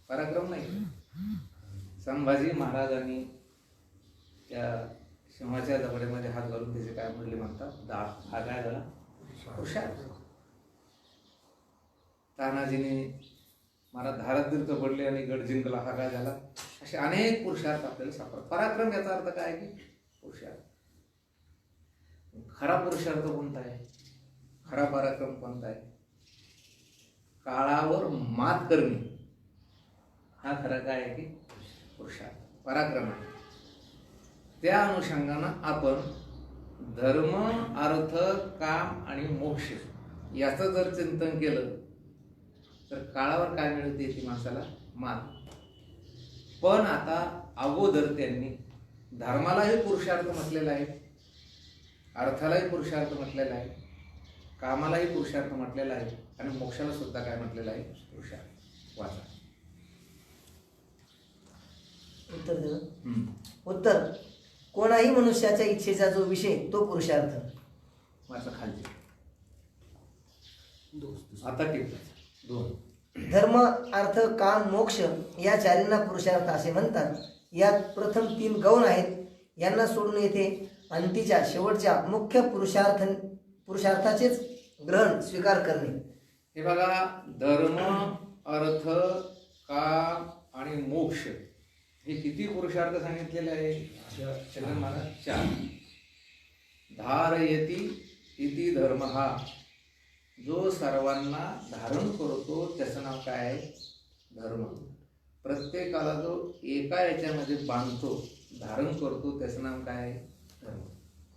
पराक्रम नाही? संभाजी महाराजांनी त्या सिंहाच्या जबड्यामध्ये हात घालून त्याचे काय म्हणले म्हणतात? दाळ. हा काय झाला? पुरुषार्थ. तानाजीने महाराज धारातीर्थ पडले आणि गड जिंकला. हा काय झाला? असे अनेक पुरुषार्थ आपल्याला सापडतात. पराक्रम याचा अर्थ काय की पुरुषार्थ. खरा पुरुषार्थ कोणता आहे? खरा पराक्रम कोणता आहे? काळावर मात करणे हा खरा काय आहे की पुरुषार्थ, पराक्रम आहे. त्या अनुषंगानं आपण धर्म, अर्थ, काम आणि मोक्ष याचं जर चिंतन केलं तर काळावर काय मिळते ती माणसाला? मात. पण आता अगोदर त्यांनी धर्मालाही पुरुषार्थ म्हटलेला आहे, अर्थालाही पुरुषार्थ म्हटलेला आहे, कामालाही पुरुषार्थ म्हटलेला आहे आणि मोक्षाला सुद्धा काय म्हटलेलं आहे? पुरुषार्थ. वाचा. उत्तर देऊ. उत्तर, कोणाही मनुष्याच्या इच्छेचा जो विषय तो पुरुषार्थ. वाचा खालचे. आता टिप 2. धर्म, अर्थ, काम, मोक्ष या चारींना पुरुषार्थ असे म्हणतात. यात प्रथम 3 गौण आहेत. यांना सोडून येथे अंतीच्या शेवटच्या मुख्य पुरुषार्थाचेच ग्रहण स्वीकार करणे. हे बघा, धर्म, अर्थ, काम आणि मोक्ष हे किती पुरुषार्थ सांगितलेले आहे? 4. धारयती इति धर्म, हा जो सर्वांना धारण करतो त्याचं नाव काय आहे? धर्म. प्रत्येकाला जो एका याच्यामध्ये बांधतो, धारण करतो त्याचं नाव काय आहे? धर्म.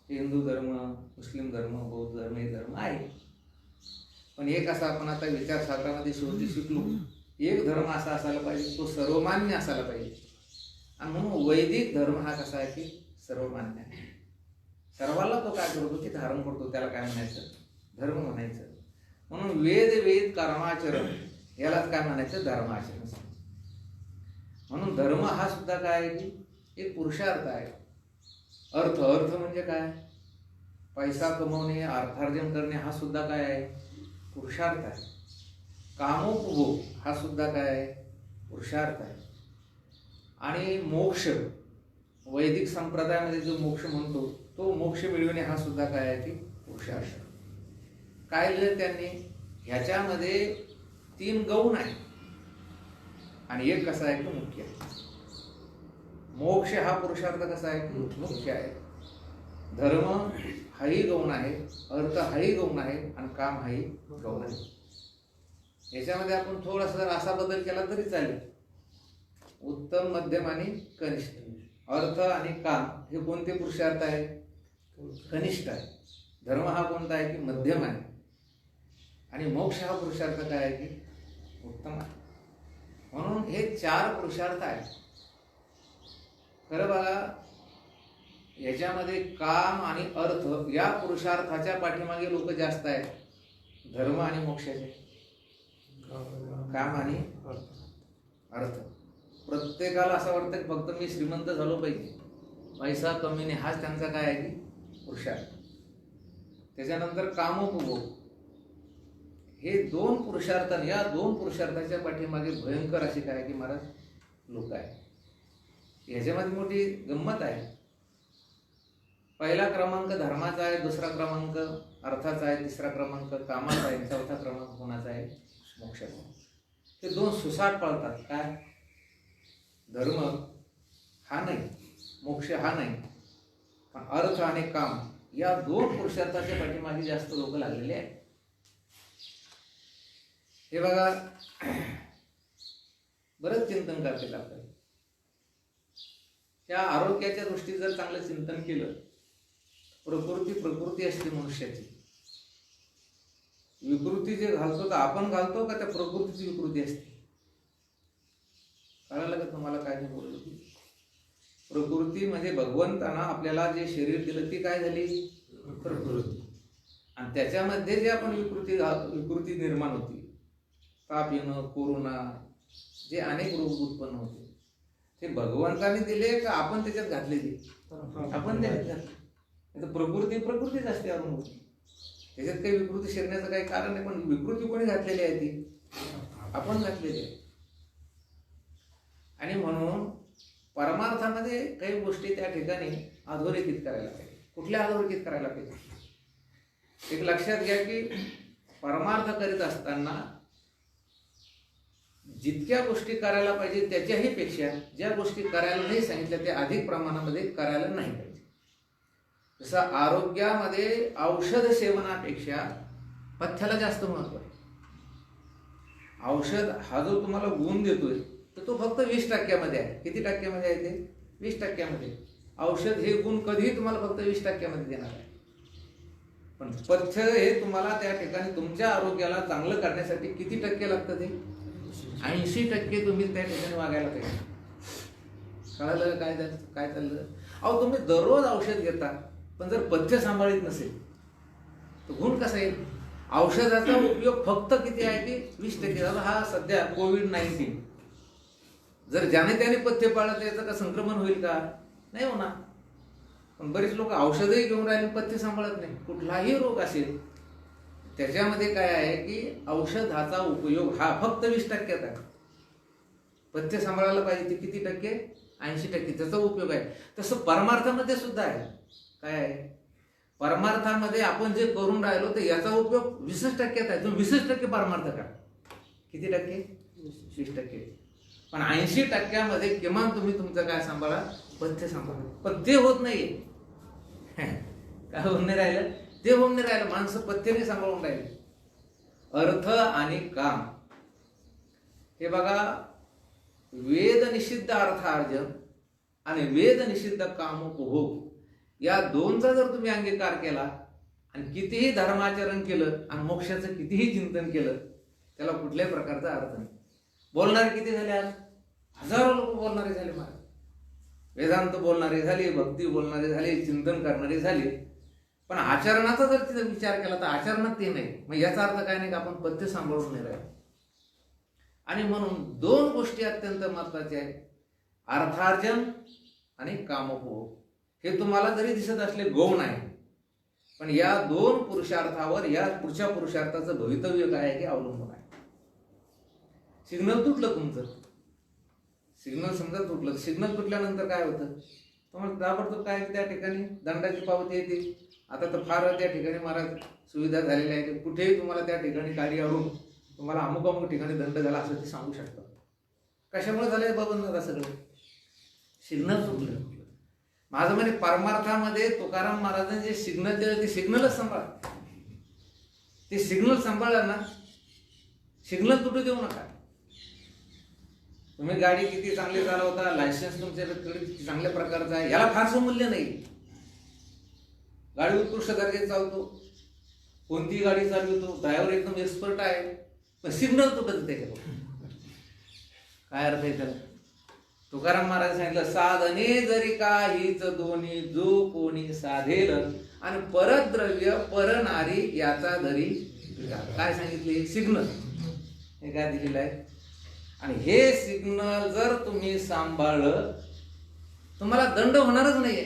हिंदू धर्म, मुस्लिम धर्म, बौद्ध धर्म हे धर्म आहे. पण एक असा आपण आता विचारशास्त्रामध्ये शेवटी शिकलो, एक धर्म असा असायला पाहिजे तो सर्वमान्य असायला पाहिजे. आणि म्हणून वैदिक धर्म हा कसा आहे की सर्वमान्य आहे. सर्वांना तो काय करतो की धारण करतो, त्याला काय म्हणायचं? धर्म म्हणायचं. म्हणून वेद कर्माचरण यालाच काय म्हणायचं? धर्माचरण. म्हणून धर्म हा सुद्धा काय आहे की एक पुरुषार्थ आहे. अर्थ म्हणजे काय? पैसा कमवणे, अर्थार्जन करणे हा सुद्धा काय आहे? पुरुषार्थ आहे. कामोपभोग हा सुद्धा काय आहे? पुरुषार्थ आहे. आणि मोक्ष, वैदिक संप्रदायामध्ये जो मोक्ष म्हणतो तो मोक्ष मिळविणे हा सुद्धा काय आहे की पुरुषार्थ. काय लिहिलं त्यांनी? ह्याच्यामध्ये 3 गौण आहे आणि एक कसा आहे की मुख्य आहे. मोक्ष हा पुरुषार्थ कसा आहे की मुख्य आहे. धर्म हाही गौण आहे, अर्थ हाही गौण आहे आणि काम हाही गौण आहे. याच्यामध्ये आपण थोडासा जर असा बदल केला तरी चालेल. उत्तम, मध्यम आणि कनिष्ठ. अर्थ आणि काम हे कोणते पुरुषार्थ आहे? कनिष्ठ आहे. धर्म हा कोणता आहे की मध्यम आहे. आणि मोक्ष हा पुरुषार्थ काय आहे की उत्तम आहे. म्हणून हे 4 पुरुषार्थ आहेत. खरं बघा, याच्यामध्ये काम आणि अर्थ या पुरुषार्थाच्या पाठीमागे लोक जास्त आहेत. धर्म आणि मोक्षाचे, काम आणि अर्थ. प्रत्येकाला असं वाटतं की फक्त मी श्रीमंत झालो पाहिजे, पैसा कमीने, हाच त्यांचा काय आहे की पुरुषार्थ. त्याच्यानंतर कामोपभोग हे 2 पुरुषार्थ. या 2 पुरुषार्थाच्या पाठीमागे भयंकर अशी काय की महाराज लोक आहे. ह्याच्यामध्ये मोठी गंमत आहे. पहिला क्रमांक धर्माचा आहे, दुसरा क्रमांक अर्थाचा आहे, तिसरा क्रमांक कामाचा आहे, चौथा क्रमांक कोणाचा आहे? मोक्षाचा. ते 2 सुसाट पाळतात. काय? धर्म हा नाही, मोक्ष हा नाही, पण अर्थ आणि काम या 2 पुरुषार्थाच्या पाठीमागे जास्त लोक लागलेले आहेत. हे बघा, बरंच चिंतन करतील आपण. त्या आरोग्याच्या दृष्टीने जर चांगलं चिंतन केलं, प्रकृती असते मनुष्याची. विकृती जे घालतो तर आपण घालतो का त्या प्रकृतीची विकृती असते? कळालं का तुम्हाला काय मी बोललो? प्रकृती म्हणजे भगवंतानं आपल्याला जे शरीर दिलं ती काय झाली? प्रकृती. आणि त्याच्यामध्ये जे आपण विकृती निर्माण होती, ताप येणं, कोरोना, जे अनेक रोग उत्पन्न होते, ते भगवंताने दिले का आपण त्याच्यात घातलेली? आपण त्याच्यात घातले. प्रकृतीच असते अनुभूती. त्याच्यात काही विकृती शिरण्याचं काही कारण नाही. पण विकृती कोणी घातलेली आहे? ती आपण घातलेली आहे. आणि म्हणून परमार्थामध्ये काही गोष्टी त्या ठिकाणी अधोरेखित करायला पाहिजे. कुठल्या अधोरेखित करायला पाहिजे? एक लक्षात घ्या की परमार्थ करीत असताना जितक्या गोष्टी करायला पाहिजे त्याच्याही पेक्षा ज्या गोष्टी करायला नाही सांगितल्या त्या अधिक प्रमाणामध्ये करायला नाही पाहिजे. जसं आरोग्यामध्ये औषध सेवनापेक्षा पथ्याला जास्त महत्व आहे. औषध हा जो तुम्हाला गुण देतोय तर तो फक्त 20% आहे. किती टक्क्यामध्ये आहे ते? 20%. औषध हे गुण कधीही तुम्हाला फक्त 20% देणार आहे. पण पथ्य हे तुम्हाला त्या ठिकाणी तुमच्या आरोग्याला चांगलं करण्यासाठी किती टक्के लागतं? ते 80% तुम्ही त्या ठिकाणी वागायला पाहिजे. कळालं काय चाललं? अहो, तुम्ही दररोज औषध घेता पण जर पथ्य सांभाळीत नसेल तर गुण कसा येईल? औषधाचा उपयोग फक्त किती आहे की 20%. आता हा सध्या कोविड-19 जर ज्याने त्याने पथ्य पाळलं तर याचं का संक्रमण होईल का? नाही होणार. पण बरेच लोक औषधही घेऊन राहिले, पथ्य सांभाळत नाही. कुठलाही रोग असेल त्याच्यामध्ये काय आहे की औषधाचा उपयोग हा फक्त 20% आहे. पथ्य सांभाळायला पाहिजे ते किती टक्के? 80% त्याचा उपयोग आहे. तसं परमार्थामध्ये सुद्धा आहे. काय आहे? परमार्थामध्ये आपण जे करून राहिलो तर याचा उपयोग 20% आहे. तुम्ही 20% परमार्थ करा. किती टक्के? 20%. पण 80% किमान तुम्ही तुमचं काय सांभाळा? पथ्य सांभाळा. पण ते होत नाहीये. काय होऊन नाही राहिलं? ते होऊन नाही राहिलं. माणसं पथ्याने सांभाळून राहिले. अर्थ आणि काम हे बघा, वेद निषिद्ध अर्थार्जन आणि वेद निषिद्ध कामोपभोग या दोनचा जर तुम्ही अंगीकार केला आणि कितीही धर्माचरण केलं आणि मोक्षाचं कितीही चिंतन केलं, त्याला कुठल्याही प्रकारचा अर्थ नाही. बोलणारे किती झाले आज? हजारो लोक बोलणारे झाले. महाराज वेदांत बोलणारे झाले, भक्ती बोलणारे झाले, चिंतन करणारे झाले. पण आचरणाचा जर तिचा विचार केला तर आचरणात ते नाही. मग याचा अर्थ काय नाही की आपण पथ्य सांभाळून नाही राहिलो. आणि म्हणून दोन गोष्टी अत्यंत महत्वाच्या आहेत, अर्थार्जन आणि कामोपभोग. हे तुम्हाला जरी दिसत असले गौण आहे, पण या दोन पुरुषार्थावर या पुढच्या पुरुषार्थाचं भवितव्य काय आहे की अवलंबून आहे. सिग्नल तुटलं तुमचं, सिग्नल समजा तुटलं, सिग्नल तुटल्यानंतर काय होतं? तुम्हाला ताबडतोब काय त्या ठिकाणी दंडाची पावती येते. आता तर फार त्या ठिकाणी महाराज सुविधा झालेल्या आहे की कुठेही तुम्हाला त्या ठिकाणी गाडी आणून तुम्हाला अमुक अमुक ठिकाणी दंड झाला असं ते सांगू शकतात. कशामुळे झालंय बाबा दादा? सगळं सिग्नल तुटलं. माझं म्हणजे परमार्थामध्ये तुकाराम महाराजांनी जे सिग्नल दिलं ते सिग्नलच सांभाळा. ते सिग्नल सांभाळलं ना, सिग्नल तुटू देऊ नका. तुम्ही गाडी किती चांगली चालवता, लायसन्स तुमच्याकडे किती चांगल्या प्रकारचं आहे, याला फारसं मूल्य नाही. गाडी उत्कृष्ट दर्जाची चालतो, कोणतीही गाडी चालवतो, ड्रायव्हर एकदम एक्सपर्ट आहे, पण सिग्नल तुटत त्याच्याकडे. काय अर्थ आहे त्याला? तुकाराम महाराज सांगितलं, साधने जरी काहीच दोन्ही जो कोणी साधेल आणि परद्रव्य परनारी याचा धरी. काय सांगितले? सिग्नल. हे काय दिलेलं आहे? आणि हे सिग्नल जर तुम्ही सांभाळलं तुम्हाला दंड होणारच नाहीये.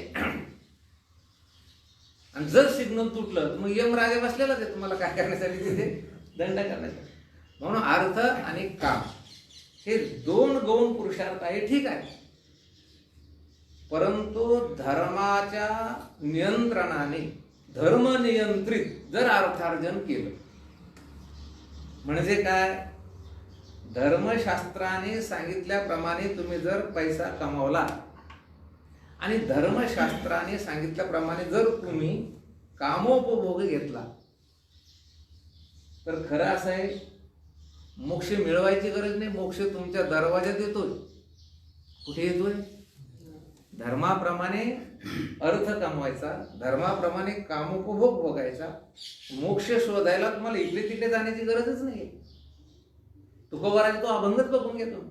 आणि जर सिग्नल तुटलं तर मग यम राजा बसलेलाच आहे तुम्हाला काय करण्यासाठी, तिथे दंड करण्यासाठी. म्हणून अर्थ आणि काम हे दोन गौण पुरुषार्थ आहे, ठीक आहे. परंतु धर्माच्या नियंत्रणाने, धर्म नियंत्रित जर अर्थार्जन केलं म्हणजे काय? धर्मशास्त्राने सांगितल्याप्रमाणे तुम्ही जर पैसा कमावला आणि धर्मशास्त्राने सांगितल्याप्रमाणे जर तुम्ही कामोपभोग घेतला तर खरं असं आहे, मोक्ष मिळवायची गरज नाही. मोक्ष तुमच्या दरवाजात येतोय. कुठे येतोय? धर्माप्रमाणे अर्थ कमवायचा, धर्माप्रमाणे कामोपभोग भोगायचा. मोक्ष शोधायला तुम्हाला इकडे तिकडे जाण्याची गरजच नाही. तुकोबाराज तो अभंगच बघून घेतो.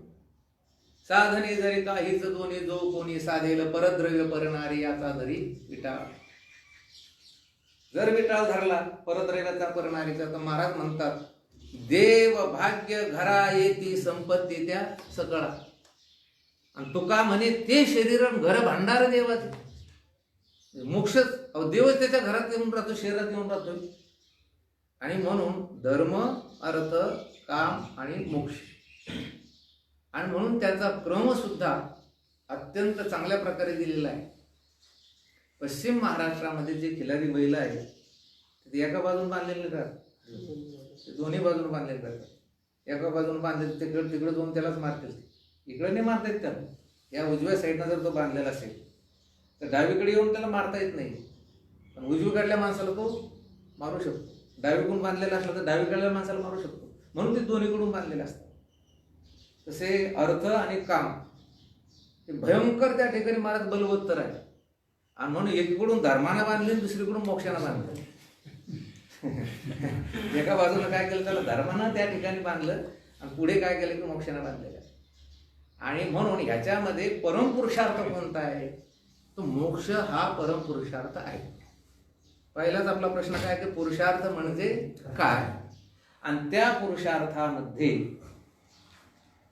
साधने जरी काहीच दोन्ही जो कोणी साधेल परद्रव्य परनारी याचा धरी विटाळ. जर विटाळ धरला परद्रव्याचा परनारीचा तर महाराज म्हणतात, देव भाग्य घरा येती संपत्ती त्या सकळा. आणि तुका म्हणे ते शरीर घर भांडार देवाचे. मोक्षच देवच त्याच्या घरात येऊन राहतो, शरीरात येऊन राहतो. आणि म्हणून धर्म, अर्थ, काम आणि मोक्ष, आणि म्हणून त्याचा क्रम सुद्धा अत्यंत चांगल्या प्रकारे दिलेला आहे. पश्चिम महाराष्ट्रामध्ये जे खिलारी बैल आहे ते एका बाजून बांधलेले राहतात, दोन्ही बाजून बांधलेले राहतात. एका बाजून बांधले तिकडे जाऊन त्यालाच मारतील, इकडे नाही मारता येत त्याला. या उजव्या साईडनं जर तो बांधलेला असेल तर डावीकडे येऊन त्याला मारता येत नाही, पण उजवीकडल्या माणसाला तो मारू शकतो. डावीकडून बांधलेला असला तर डावीकडल्या माणसाला मारू शकतो. म्हणून ते दोन्हीकडून बांधलेले असतात. तसे अर्थ आणि काम हे भयंकर त्या ठिकाणी महाराज बलवत्तर आहे. आणि म्हणून एकीकडून धर्मानं बांधले, दुसरीकडून मोक्षानं बांधले. एका बाजूला काय केलं, त्याला धर्मानं त्या ठिकाणी बांधलं आणि पुढे काय केलं की मोक्षानं बांधलेलं आहे. आणि म्हणून ह्याच्यामध्ये परमपुरुषार्थ कोणता आहे? तो मोक्ष हा परमपुरुषार्थ आहे. पहिलाच आपला प्रश्न काय की पुरुषार्थ म्हणजे काय, आणि त्या पुरुषार्थामध्ये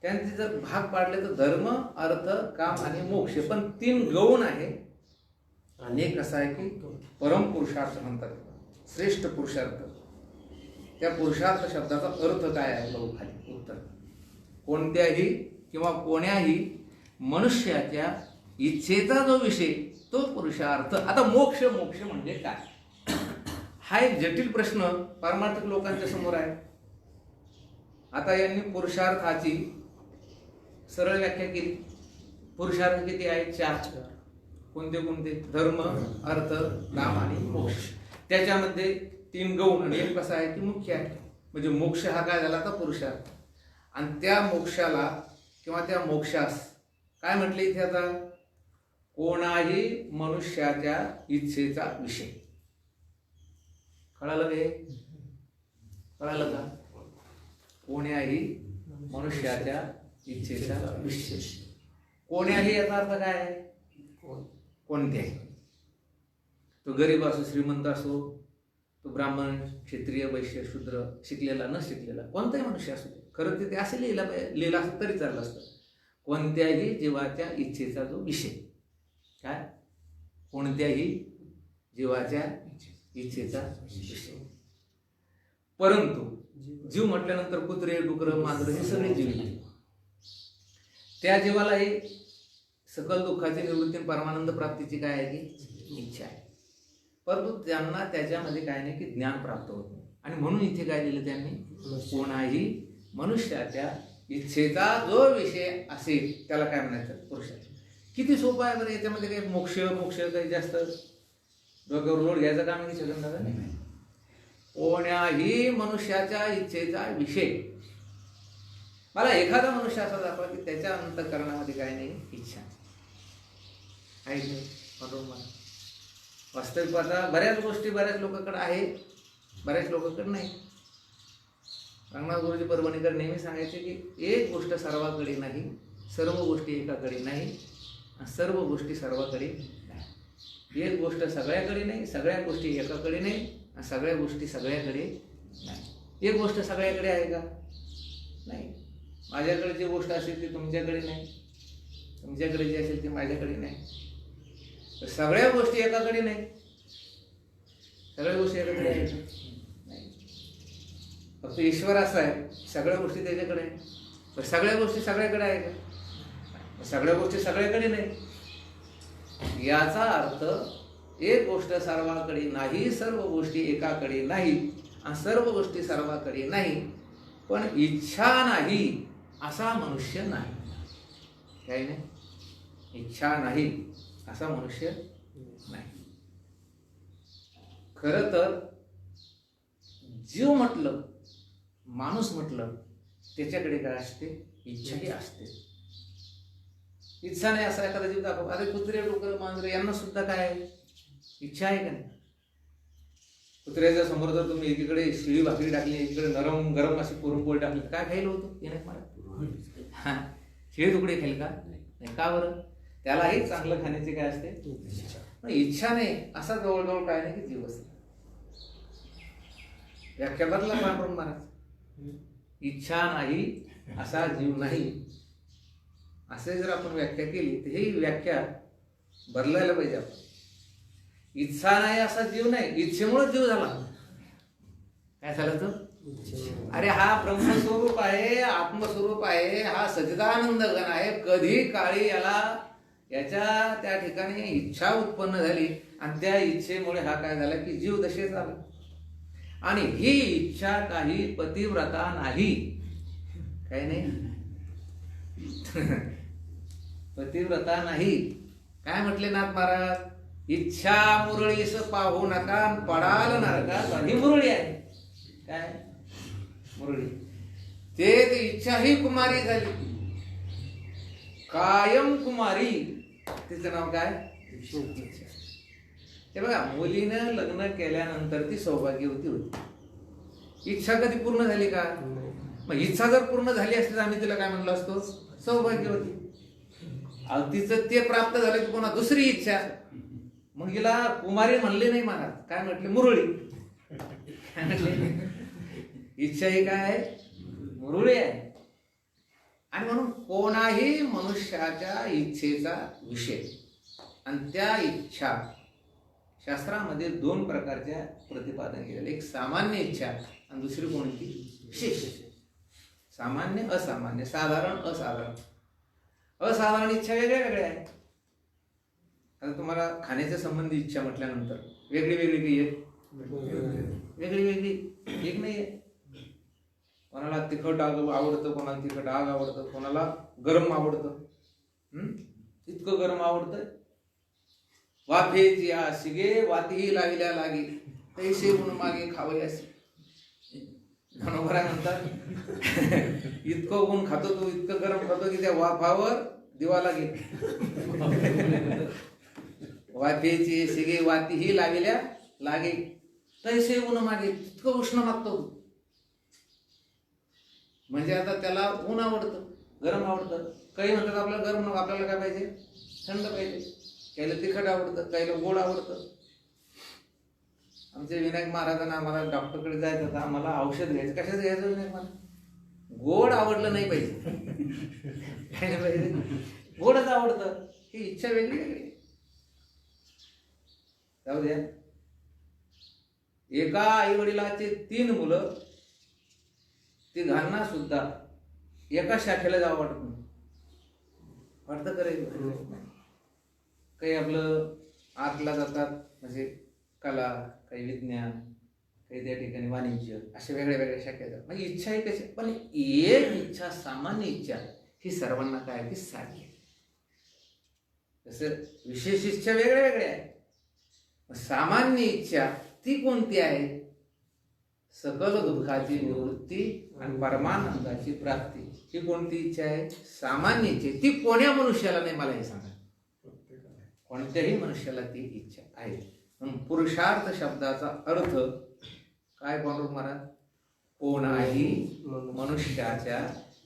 त्यांचे जर भाग पाडले तर धर्म, अर्थ, काम आणि मोक्ष, पण 3 गौण आहे. आणि एक असा आहे की परम पुरुषार्थ म्हणतात, श्रेष्ठ पुरुषार्थ. त्या पुरुषार्थ शब्दाचा अर्थ काय आहे बघू खाली उत्तर. कोणत्याही किंवा कोण्याही मनुष्याच्या इच्छेचा जो विषय तो पुरुषार्थ. आता मोक्ष म्हणजे काय, हा एक जटिल प्रश्न पारमार्थिक लोकांच्या समोर आहे. आता यांनी पुरुषार्थाची सरळ व्याख्या केली. पुरुषार्थ किती आहे? 4. कोणते कोणते? धर्म, अर्थ, काम आणि मोक्ष. त्याच्यामध्ये 3 गौण आणि एक कसा आहे की मुख्य आहे. म्हणजे मोक्ष हा काय झाला तर पुरुषार्थ. आणि त्या मोक्षाला किंवा त्या मोक्षास काय म्हटले इथे आता? कोणाही मनुष्याच्या इच्छेचा विषय. कळालं हे? कळालं का? कोण्याही मनुष्याच्या इच्छेचा विषय. कोण्याही याचा अर्थ काय आहे? कोणत्याही. तो गरीब असो, श्रीमंत असो, तो ब्राह्मण, क्षत्रिय, वैश्य, शूद्र, शिकलेला, न शिकलेला, कोणताही मनुष्य असो. खरं ते असे लिहिलं असतं तरी चाललं असतं. कोणत्याही जीवाच्या इच्छेचा जो विषय. काय? कोणत्याही जीवाच्या इच्छेचा विषय. परंतु जीव म्हटल्यानंतर कुत्रे, डुकरं, मांजरं हे सगळे जीव आहेत. त्या जीवाला हे सकल दुःखाची निवृत्ती, परमानंद प्राप्तीची काय आहे की इच्छा आहे. परंतु त्यांना त्याच्यामध्ये काय नाही की ज्ञान प्राप्त होत नाही. आणि म्हणून इथे काय लिहिलं त्यांनी? कोणाही मनुष्याच्या इच्छेचा जो विषय असेल त्याला काय म्हणायचं? पुरुषार्थ. किती सोपं आहे बरं. याच्यामध्ये काही मोक्ष काही जास्त डोक्यावर लोड घ्यायचं काम नाही शकत नाही. कोण्याही मनुष्याच्या इच्छेचा विषय. मला एखादा मनुष्य असा दाखवा की त्याच्या अंतःकरणामध्ये काय नाही? इच्छा आहे. वास्तविक पाहता बऱ्याच गोष्टी बऱ्याच लोकांकडे आहे, बऱ्याच लोकांकडे नाही. रंगनाथ गुरुजी परभणीकर नेहमी सांगायचे की एक गोष्ट सर्वाकडे नाही, सर्व गोष्टी एकाकडे नाही, सर्व गोष्टी सर्वाकडे नाही. एक गोष्ट सगळ्याकडे नाही, सगळ्या गोष्टी एकाकडे नाही, सगळ्या गोष्टी सगळ्याकडे नाही. एक गोष्ट सगळ्याकडे आहे का? नाही. माझ्याकडे जी गोष्ट असेल ती तुमच्याकडे नाही, तुमच्याकडे जी असेल ती माझ्याकडे नाही. सगळ्या गोष्टी एकाकडे नाही, सगळ्या गोष्टी एकाकडे आहेत नाही. फक्त ईश्वर असा आहे, सगळ्या गोष्टी त्याच्याकडे आहे. सगळ्या गोष्टी सगळ्याकडे आहे का? सगळ्या गोष्टी सगळ्याकडे नाही. याचा अर्थ एक गोष्ट सर्वाकडे नाही, सर्व गोष्टी एकाकडे नाही, आणि सर्व गोष्टी सर्वाकडे नाही. पण इच्छा नाही असा मनुष्य नाही. काही नाही, इच्छा नाही असा मनुष्य नाही. खरं तर जीव म्हटलं, माणूस म्हटलं, त्याच्याकडे काय असते? इच्छाही असते. इच्छा नाही असा एखादा जीव दाखव. अरे कुत्रे, डुकर, मांजरे यांना सुद्धा काय आहे? इच्छा आहे का नाही? कुत्र्याच्या समोर जर तुम्ही एकीकडे शिळी भाकरी टाकली, एकीकडे नरम गरम अशी पुरणपोळी टाकली, काय खायला होतं? येणार मला शिळी तुकडे खाईल का? नाही. का बरं? त्यालाही चांगलं खाण्याची काय असते? इच्छा नाही असा जवळजवळ काय नाही की जीव असते. व्याख्या बदला पांडुरंग महाराज. इच्छा नाही असा जीव नाही, असे जर आपण व्याख्या केली तर ही व्याख्या बदलायला पाहिजे आपण. इच्छा नाही असा जीव नाही, इच्छेमुळे जीव झाला. काय झालं तर? अरे हा ब्रह्मस्वरूप आहे, आत्मस्वरूप आहे, हा सच्चिदानंद घन आहे. कधी काळी याच्या त्या ठिकाणी इच्छा उत्पन्न झाली आणि त्या इच्छेमुळे हा काय झाला की जीव दशेत झाला. आणि ही इच्छा काही पतिव्रता नाही. काही नाही पतिव्रता नाही. काय म्हटले नाथ महाराज? इच्छा मुरळीस पाहू नका पडाल नरकात. ही मुरळी आहे. काय मुरळी? ते इच्छा ही कुमारी झाली, कायम कुमारी. तिचं नाव काय? हे बघा, मुलीनं लग्न केल्यानंतर ती सौभाग्यवती होती. इच्छा कधी पूर्ण झाली का? मग इच्छा जर पूर्ण झाली असती तर आम्ही तिला काय म्हणलो असतो? सौभाग्यवती. तिचं ते प्राप्त झालं की पुन्हा दुसरी इच्छा. मग हिला कुमारी म्हणले नाही महाराज, काय म्हटले? मुरळी. काय म्हटले? इच्छा ही काय आहे? मुरळी आहे. आणि म्हणून कोणाही मनुष्याच्या इच्छेचा विषय आणि त्या इच्छा शास्त्रामध्ये 2 प्रकारच्या प्रतिपादन केलेले, एक सामान्य इच्छा आणि दुसरी कोणती? विशेष. सामान्य, असामान्य, साधारण, असाधारण. असाधारण इच्छा वेगळ्या वेगळ्या आहे. आता तुम्हाला खाण्याच्या संबंधी इच्छा म्हटल्यानंतर वेगळी वेगळी काही आहे? वेगळी वेगळी एक नाही आहे. कोणाला तिखट आवडतं, कोणाला तिखट आग आवडतं, कोणाला गरम आवडतं. इतकं गरम आवडतं, वाफेची शिगे वातीही लाविल्या लागे, तैसे म्हणून मागे खावयासी. बरोबर आहे म्हणतात. इतकं ऊन खातो तू, इतकं गरम खातो की त्या वाफावर दिवा लागेल. वाफेची शिगे वातीही लाविल्या लागे, तैसे ऊन मागे. इतकं उष्ण मागतो. म्हणजे आता त्याला ऊन आवडतं, गरम आवडतं. काही म्हणतात आपल्याला गरम नको, आपल्याला काय पाहिजे? थंड पाहिजे. काहीला तिखट आवडतं, काहीला गोड आवडतं. आमचे विनायक महाराजांना आम्हाला डॉक्टरकडे जायचं होतं, आम्हाला औषध घ्यायचं. कशाचं घ्यायचं विनायक महाराज? गोड आवडलं नाही पाहिजे. काय नाही पाहिजे? गोडच आवडतं. ही इच्छा वेगळी वेगळी. जाऊ द्या. एका आई वडिलाचे 3 मुलं, तिघांना सुद्धा एका शाखेला जावं वाटत नाही. वाटतं करायचं. काही आपलं आर्टला जातात, म्हणजे कला, काही विज्ञान, काही त्या ठिकाणी वाणिज्य, अशा वेगळ्या वेगळ्या शाखेत जातात. म्हणजे इच्छा ही कशी, पण एक इच्छा, सामान्य इच्छा, ही सर्वांना काय आहे? ती साधी आहे. तसं विशेष इच्छा वेगळ्या वेगळ्या आहे. सामान्य इच्छा ती कोणती आहे? सकल दुःखाची निवृत्ती आणि परमानंदाची प्राप्ती. ही कोणती इच्छा आहे? सामान्य इच्छा. ती कोण्या मनुष्याला नाही मला हे सांगा. कोणत्याही मनुष्याला ती इच्छा आहे. म्हणून पुरुषार्थ शब्दाचा अर्थ काय पांडुरंग महाराज? कोणाही मनुष्याच्या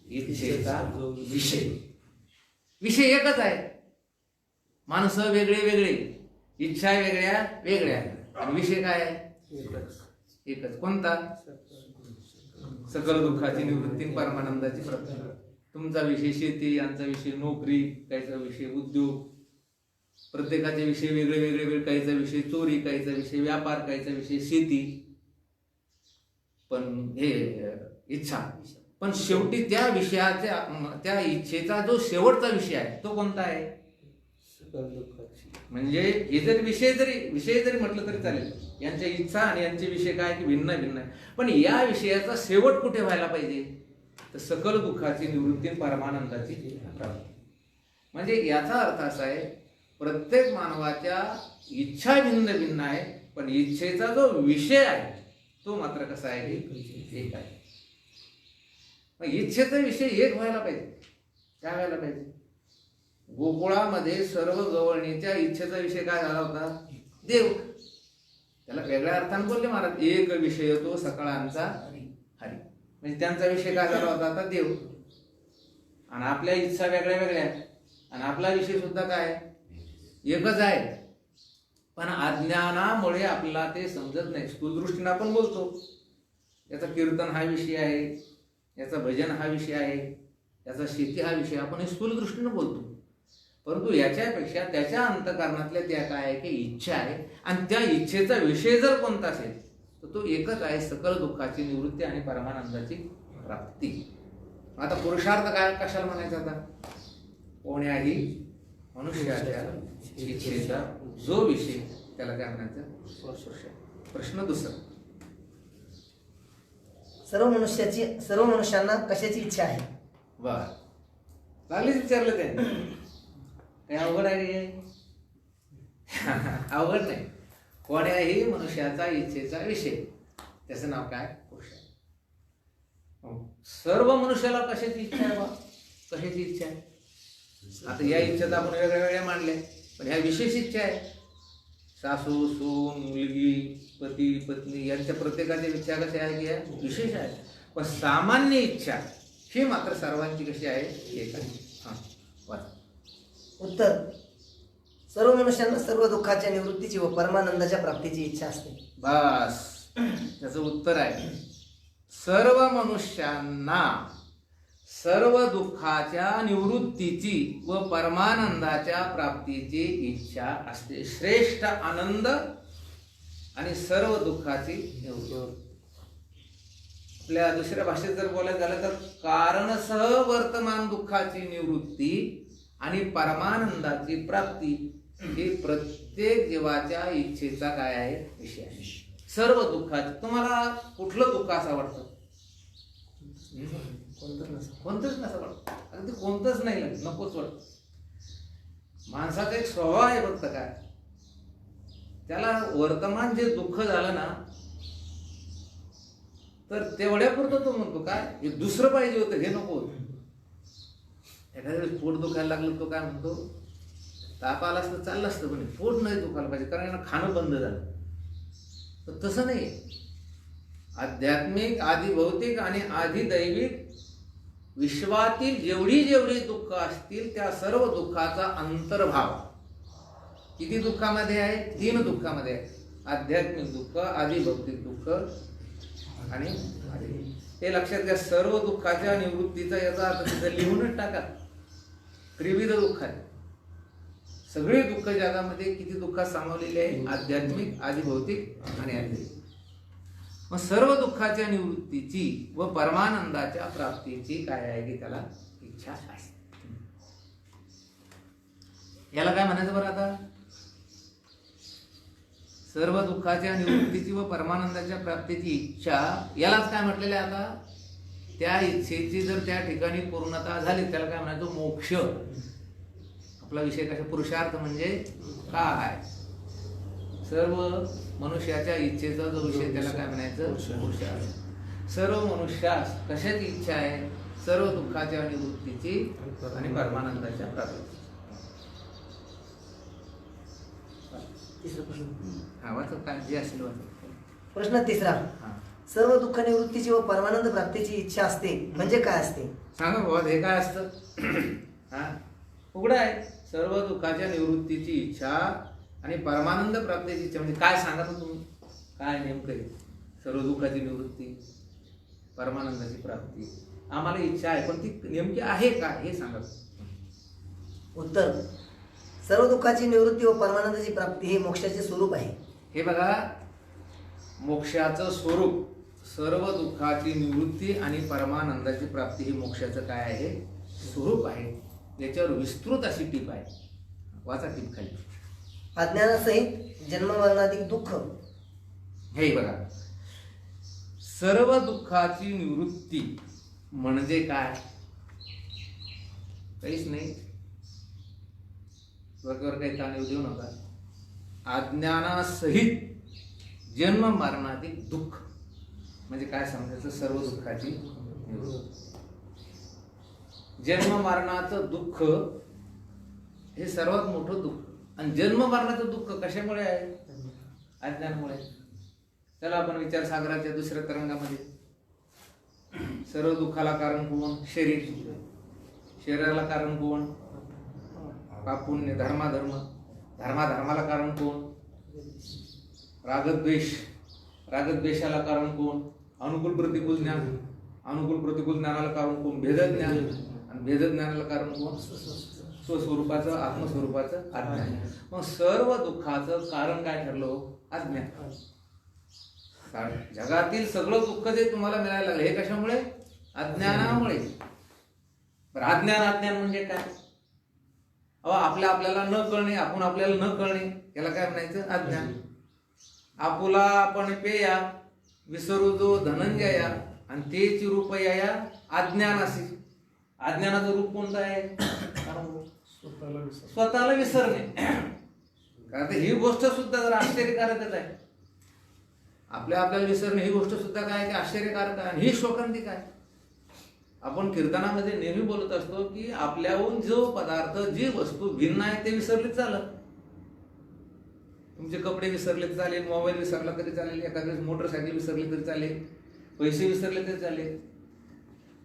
इच्छेचा विषय. विषय एकच आहे. माणसं वेगळे वेगळे, इच्छा वेगळ्या वेगळ्या, आणि विषय काय आहे? एकच. कोणता? सकल दुःखाची निवृत्ती, परमानंदाची प्राप्ती. तुमचा विषय शेती, यांचा विषय नोकरी, काहीचा विषय उद्योग, प्रत्येकाचे विषय वेगळे वेगळे वेगळे. काहीचा विषय चोरी, काहीचा विषय व्यापार, काहीचा विषय शेती, पण हे इच्छा. पण शेवटी त्या विषयाच्या, त्या इच्छेचा जो शेवटचा विषय आहे तो कोणता आहे? म्हणजे हे जरी विषय जरी म्हटलं तरी चालेल. यांच्या इच्छा आणि यांचे विषय काय की भिन्न भिन्न आहे. पण या विषयाचा शेवट कुठे व्हायला पाहिजे? तर सकल दुःखाची निवृत्ती, परमानंदाची प्राप्ती. म्हणजे याचा अर्थ असा आहे, प्रत्येक मानवाच्या इच्छा भिन्न भिन्न आहे, पण इच्छेचा जो विषय आहे तो मात्र कसा आहे? एक आहे. मग इच्छेचा विषय एक व्हायला पाहिजे. काय व्हायला पाहिजे? गोकुळामध्ये सर्व गवळणीच्या इच्छेचा विषय काय झाला होता? देव. त्याला वेगळ्या अर्थाने बोलले महाराज, एक विषय तो सकळांचा हरी. म्हणजे त्यांचा विषय काय झाला होता? आता देव. आणि आपल्या इच्छा वेगळ्या वेगळ्या, आणि आपला विषय सुद्धा काय एकच आहे. पण अज्ञानामुळे आपल्याला ते समजत नाही. स्थूलदृष्टीने आपण बोलतो, याचा कीर्तन हा विषय आहे, याचा भजन हा विषय आहे, याचा शेती हा विषय, आपण हे स्थूलदृष्टीने बोलतो. परंतु याच्यापेक्षा त्याच्या अंतःकरणातल्या त्या काय आहे की इच्छा आहे, आणि त्या इच्छेचा विषय जर कोणता असेल तर तो एकच आहे, सकल दुःखाची निवृत्ती आणि परमानंदाची प्राप्ती. आता पुरुषार्थ काय कशाला म्हणायचा? आता कोण्याही मनुष्याच्या इच्छेचा जो विषय, त्याला काय म्हणायचं? प्रश्न दुसरा, सर्व मनुष्यांना कशाची इच्छा आहे? बर, लागलीच विचारलं त्याने. काही अवघड आहे? अवघड नाही. कोण्याही मनुष्याचा इच्छेचा विषय, त्याचं नाव काय? पुरुषार्थ. सर्व मनुष्याला कशाची इच्छा आहे? कशाची इच्छा आहे? आता या इच्छा आपण वेगळ्या वेगळ्या मांडल्या, पण ह्या विशेष इच्छा आहे. सासू, सून, मुलगी, पती, पत्नी यांच्या प्रत्येकाची इच्छा कशी आहे की विशेष आहे. पण सामान्य इच्छा ही मात्र सर्वांची कशी आहे? एक आहे. उत्तर, सर्व मनुष्यांना सर्व दुःखाच्या निवृत्तीची व परमानंदाच्या प्राप्तीची इच्छा असते. बस त्याचं उत्तर आहे, सर्व मनुष्यांना सर्व दुःखाच्या निवृत्तीची व परमानंदाच्या प्राप्तीची इच्छा असते. श्रेष्ठ आनंद आणि सर्व दुःखाची निवृत्ती. आपल्या दुसऱ्या भाषेत जर बोलायचं झालं तर कारणसह वर्तमान दुःखाची निवृत्ती आणि परमानंदाची प्राप्ती ही प्रत्येक जीवाच्या इच्छेचा काय आहे, विषय आहे. सर्व दुःखाचे. तुम्हाला कुठलं दुःख असं वाटतं? कोणतंच नसं वाटतं, अगदी कोणतंच नाही, नकोच वाटतं. माणसाचा एक स्वभाव आहे फक्त काय, त्याला वर्तमान जे दुःख झालं ना तर तेवढ्यापुरतं तो म्हणतो काय, हे दुसरं पाहिजे होतं, हे नको होतं. एखाद्या वेळेस पोट दुखायला लागलं, तो काय म्हणतो, ताप आला असतं चाललं असतं पण पोट नाही दुखायला पाहिजे, कारण यांना खाणं बंद झालं. तर तसं नाही. आध्यात्मिक, आधी भौतिक आणि आधी दैविक विश्वातील जेवढी जेवढी दुःख असतील त्या सर्व दुःखाचा अंतर्भाव किती दुःखामध्ये आहे? 3 दुःखामध्ये आहे. आध्यात्मिक दुःख, आधी भौतिक दुःख आणि ते लक्षात घ्या. सर्व दुःखाच्या निवृत्तीचा याचा अर्थ तिथं लिहूनच टाका. त्रिविध दुःख आहे. सगळी दुःख जगामध्ये किती दुःखात सामावलेली आहे? आध्यात्मिक, आधी भौतिक आणि आधी. मग सर्व दुःखाच्या निवृत्तीची व परमानंदाच्या प्राप्तीची काय आहे की त्याला इच्छा असते. याला काय म्हणायचं बरं आता? सर्व दुःखाच्या निवृत्तीची व परमानंदाच्या प्राप्तीची इच्छा, यालाच काय म्हटलेलं आहे आता? त्या इच्छेची जर त्या ठिकाणी पूर्णता झाली त्याला काय म्हणायचं? मोक्ष. आपला विषय कशा? पुरुषार्थ म्हणजे काय? सर्व मनुष्याच्या इच्छेचा जो विषय त्याला काय म्हणायचं? पुरुषार्थ. सर्व मनुष्यास कशाची इच्छा आहे? सर्व दुःखाच्या निवृत्तीची आणि परमानंदाच्या प्राप्तीची. काय जे असेल प्रश्न 3. सर्व दुःख निवृत्तीची व परमानंद प्राप्तीची इच्छा असते म्हणजे काय असते? सांगा बाबा, हे काय असतं? उघडं आहे. सर्व दुःखाच्या निवृत्तीची इच्छा आणि परमानंद प्राप्तीची इच्छा म्हणजे काय? सांगा तर तुम्ही, काय नेमकं आहे? सर्व दुःखाची निवृत्ती, परमानंदाची प्राप्ती, आम्हाला इच्छा आहे पण ती नेमकी आहे का हे सांगा. उत्तर, सर्व दुःखाची निवृत्ती व परमानंदाची प्राप्ती हे मोक्षाचे स्वरूप आहे. हे बघा, मोक्षाचं स्वरूप, सर्व दुःखाची निवृत्ती आणि परमानंदाची प्राप्ती ही मोक्षाचं काय आहे? स्वरूप आहे. याच्यावर विस्तृत अशी टीप आहे. वाचा टीप खाली. अज्ञानासहित जन्ममरणाधिक दुःख. हे बघा, सर्व दुःखाची निवृत्ती म्हणजे काय? काहीच नाही. वर्गावर काही ताण देऊ नका. अज्ञानासहित जन्म मरणाधिक दुःख म्हणजे काय समजायचं? सर्व दुःखाची निवृत्ती. जन्म मरणाचं दुःख हे सर्वात मोठं दुःख. आणि जन्म मरणाचं दुःख कशामुळे आहे? अज्ञानामुळे. चला आपण विचारसागराच्या दुसऱ्या तरंगामध्ये. सर्व दुःखाला कारण कोण? शरीर. शरीराला कारण कोण? पाप पुण्य, धर्माधर्म. धर्माधर्माला कारण कोण? रागद्वेष. रागद्वेषाला कारण कोण? अनुकूल प्रतिकूल ज्ञान. अनुकूल प्रतिकूल ज्ञानाला कारण कोण? भेदज्ञान. आणि भेदज्ञानाला कारण कोण? स्वस्वरूपाचं, आत्मस्वरूपाचं अज्ञान. मग सर्व दुःखाचं कारण काय ठरलं? अज्ञान. जगातील सगळं दुःख जे तुम्हाला मिळायला लागलं हे कशामुळे? अज्ञानामुळे. अज्ञान, अज्ञान म्हणजे काय? आपल्याला न कळणे, आपण आपल्याला न कळणे, याला काय म्हणायचं? अज्ञान. आपुला आपण पेया विसरू जो धनंजया आणि तेची रूप या अज्ञान असे. अज्ञानाचं रूप कोणतं आहे? स्वतःला विसरणे. कारण ही गोष्ट सुद्धा जर आश्चर्यकारकच आहे. आपल्याला विसरणे ही गोष्ट सुद्धा काय की आश्चर्यकारक आहे. ही शोकांतिक आहे. आपण कीर्तनामध्ये नेहमी बोलत असतो की आपल्याहून जो पदार्थ, जी वस्तू भिन्न आहे ते विसरले चालत. तुमचे कपडे विसरले चालेल, मोबाईल विसरला तरी चालेल, एखाद्या मोटरसायकल विसरली तरी चालेल, पैसे विसरले तरी चालेल.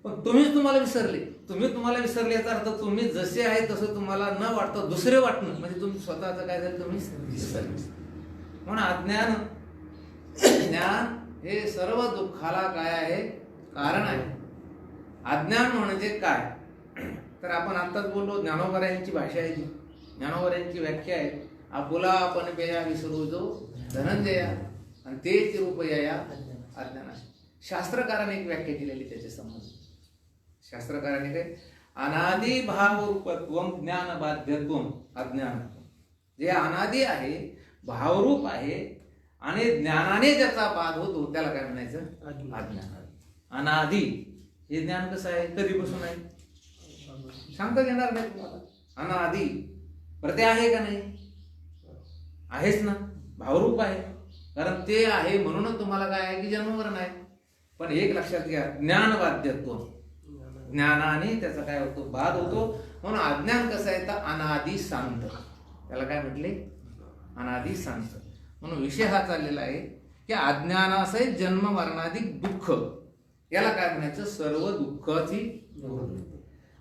पण तुम्ही तुम्हाला विसरले याचा अर्थ तुम्ही जसे आहे तसं तुम्हाला न वाटतं दुसरे वाटणं म्हणजे तुम्ही स्वतःचं काय झालं तुम्ही विसरले. म्हणून ज्ञान हे सर्व दुःखाला काय आहे कारण आहे. अज्ञान म्हणजे काय तर आपण आत्ताच बोललो ज्ञानोबरायांची भाषा आहे ती, ज्ञानोबरायांची व्याख्या आहे. आपुला आपण पेया विसरू जो धनंजया आणि तेच रूप या अज्ञान. शास्त्रकाराने एक व्याख्या केलेली त्याचे संबंध. शास्त्रकाराने काय अनादि भाव रूपत्व ज्ञान बाध्यत्व अज्ञान. जे अनादि आहे भावरूप आहे आणि ज्ञानाने ज्याचा बाध होतो त्याला काय म्हणायचं अज्ञान. अनादि हे ज्ञान कसं आहे कधीपासून आहे सांगता येणार नाही तुम्हाला. अनादि प्रत्यय आहे का नाही आहेच ना भावरूप आहे कारण ते आहे म्हणूनच तुम्हाला काय आहे की जन्ममरण आहे. पण एक लक्षात घ्या ज्ञान बाध्यत्व ज्ञानाने त्याचा काय होतो बाध होतो. म्हणून अज्ञान कसं आहे तर अनादि शांत त्याला काय म्हटले अनादि शांत. म्हणून विषय हा चाललेला आहे की अज्ञानासहित जन्म मरणाधिक दुःख याला काय म्हणायचं सर्व दुःखाची.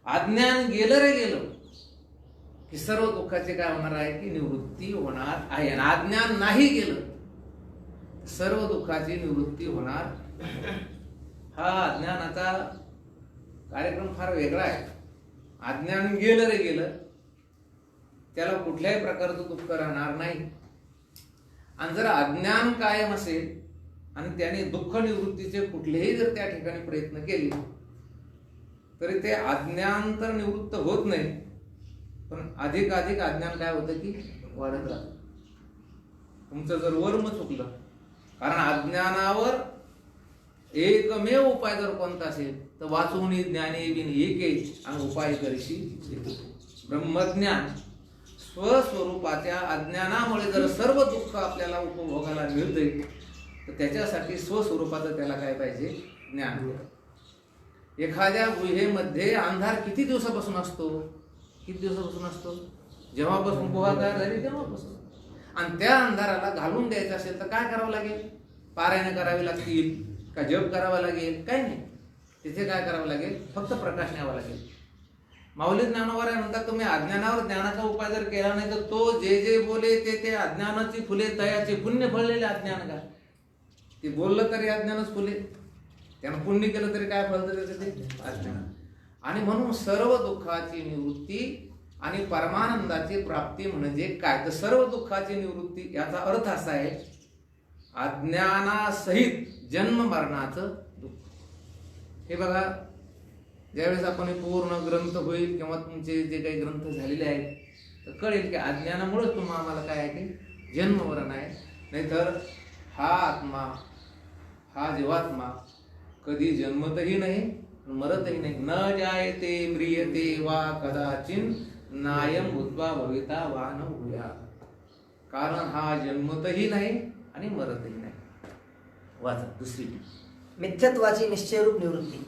अज्ञान गेलं रे गेलं की सर्व दुःखाचे काय होणार आहे की निवृत्ती होणार आहे. आणि अज्ञान नाही गेलं सर्व दुःखाची निवृत्ती होणार. हा अज्ञानाचा कार्यक्रम फार वेगळा आहे. अज्ञान गेलं रे गेलं त्याला कुठल्याही प्रकारचं दुःख राहणार नाही. आणि जर अज्ञान कायम असेल आणि त्याने दुःख निवृत्तीचे कुठलेही जर त्या ठिकाणी प्रयत्न केले तरी ते अज्ञान तर निवृत्त होत नाही पण अधिक अज्ञान काय होतं की वाढत राहतं. तुमचं जर वर्म चुकलं कारण अज्ञानावर एकमेव उपाय जर कोणता असेल तर वाचून ज्ञाने बिन एके आणि उपाय करशी ब्रह्मज्ञान. स्वस्वरूपाच्या अज्ञानामुळे जर सर्व दुःख आपल्याला उपभोगायला मिळते तर त्याच्यासाठी स्वस्वरूपाचं त्याला काय पाहिजे ज्ञान. एखाद्या गुहेमध्ये अंधार किती दिवसापासून असतो जेव्हापासून गुहा तयार झाली तेव्हापासून. आणि त्या अंधाराला घालून द्यायचं असेल तर काय करावं लागेल पारायण करावी लागतील का जप करावा लागेल काही नाही. तिथे काय करावं लागेल फक्त प्रकाश न्यावा लागेल. माऊली ज्ञानोबा म्हणतात तुम्ही अज्ञानावर ज्ञानाचा उपाय जर केला नाही तर तो जे बोले ते अज्ञानाची फुले तयाचे पुण्य फळलेले अज्ञान का. ते बोललं तरी अज्ञानच फुले त्यानं पुण्य केलं तरी काय फळतं त्याचं ते अज्ञान. आणि म्हणून सर्व दुःखाची निवृत्ती आणि परमानंदाची प्राप्ती म्हणजे काय तर सर्व दुःखाची निवृत्ती याचा अर्थ असा आहे अज्ञानासहित जन्म मरणाचं दुःख. हे बघा ज्यावेळेस आपण हे पूर्ण ग्रंथ होईल किंवा तुमचे जे काही ग्रंथ झालेले आहेत तर कळेल की अज्ञानामुळेच आम्हाला काय आहे की जन्म मरण आहे. नाहीतर हा आत्मा हा जीवात्मा कधी जन्मतही नाही मरतही नाही. न जायते म्रियते वा कदाचिन नायम भूत्वा भविता वा न भूया. कारण हा जन्मतही नाही आणि मरतही नाही. वाचा दुसरी मिथ्यत्वाची निश्चयरूप निवृत्ती.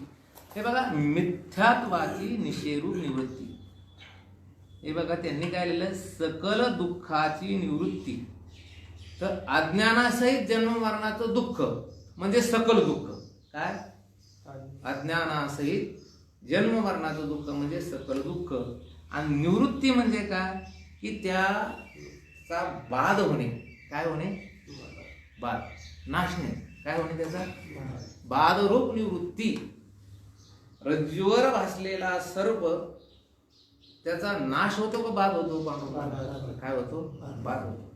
हे बघा मिथ्यात्वाची निषेरूप निवृत्ती. हे बघा त्यांनी काय लिहिलं सकल दुःखाची निवृत्ती. तर अज्ञानासहित जन्म मरणाचं दुःख म्हणजे सकल दुःख. काय अज्ञानासहित जन्म मरणाचं दुःख म्हणजे सकल दुःख. आणि निवृत्ती म्हणजे काय की त्याचा बाध होणे. काय होणे बाध नाशणे. काय होणे त्याचा बाधरूप निवृत्ती. रज्जूवर भासलेला सर्प त्याचा नाश होतो का बाध होतो काय होतो बाध होतो.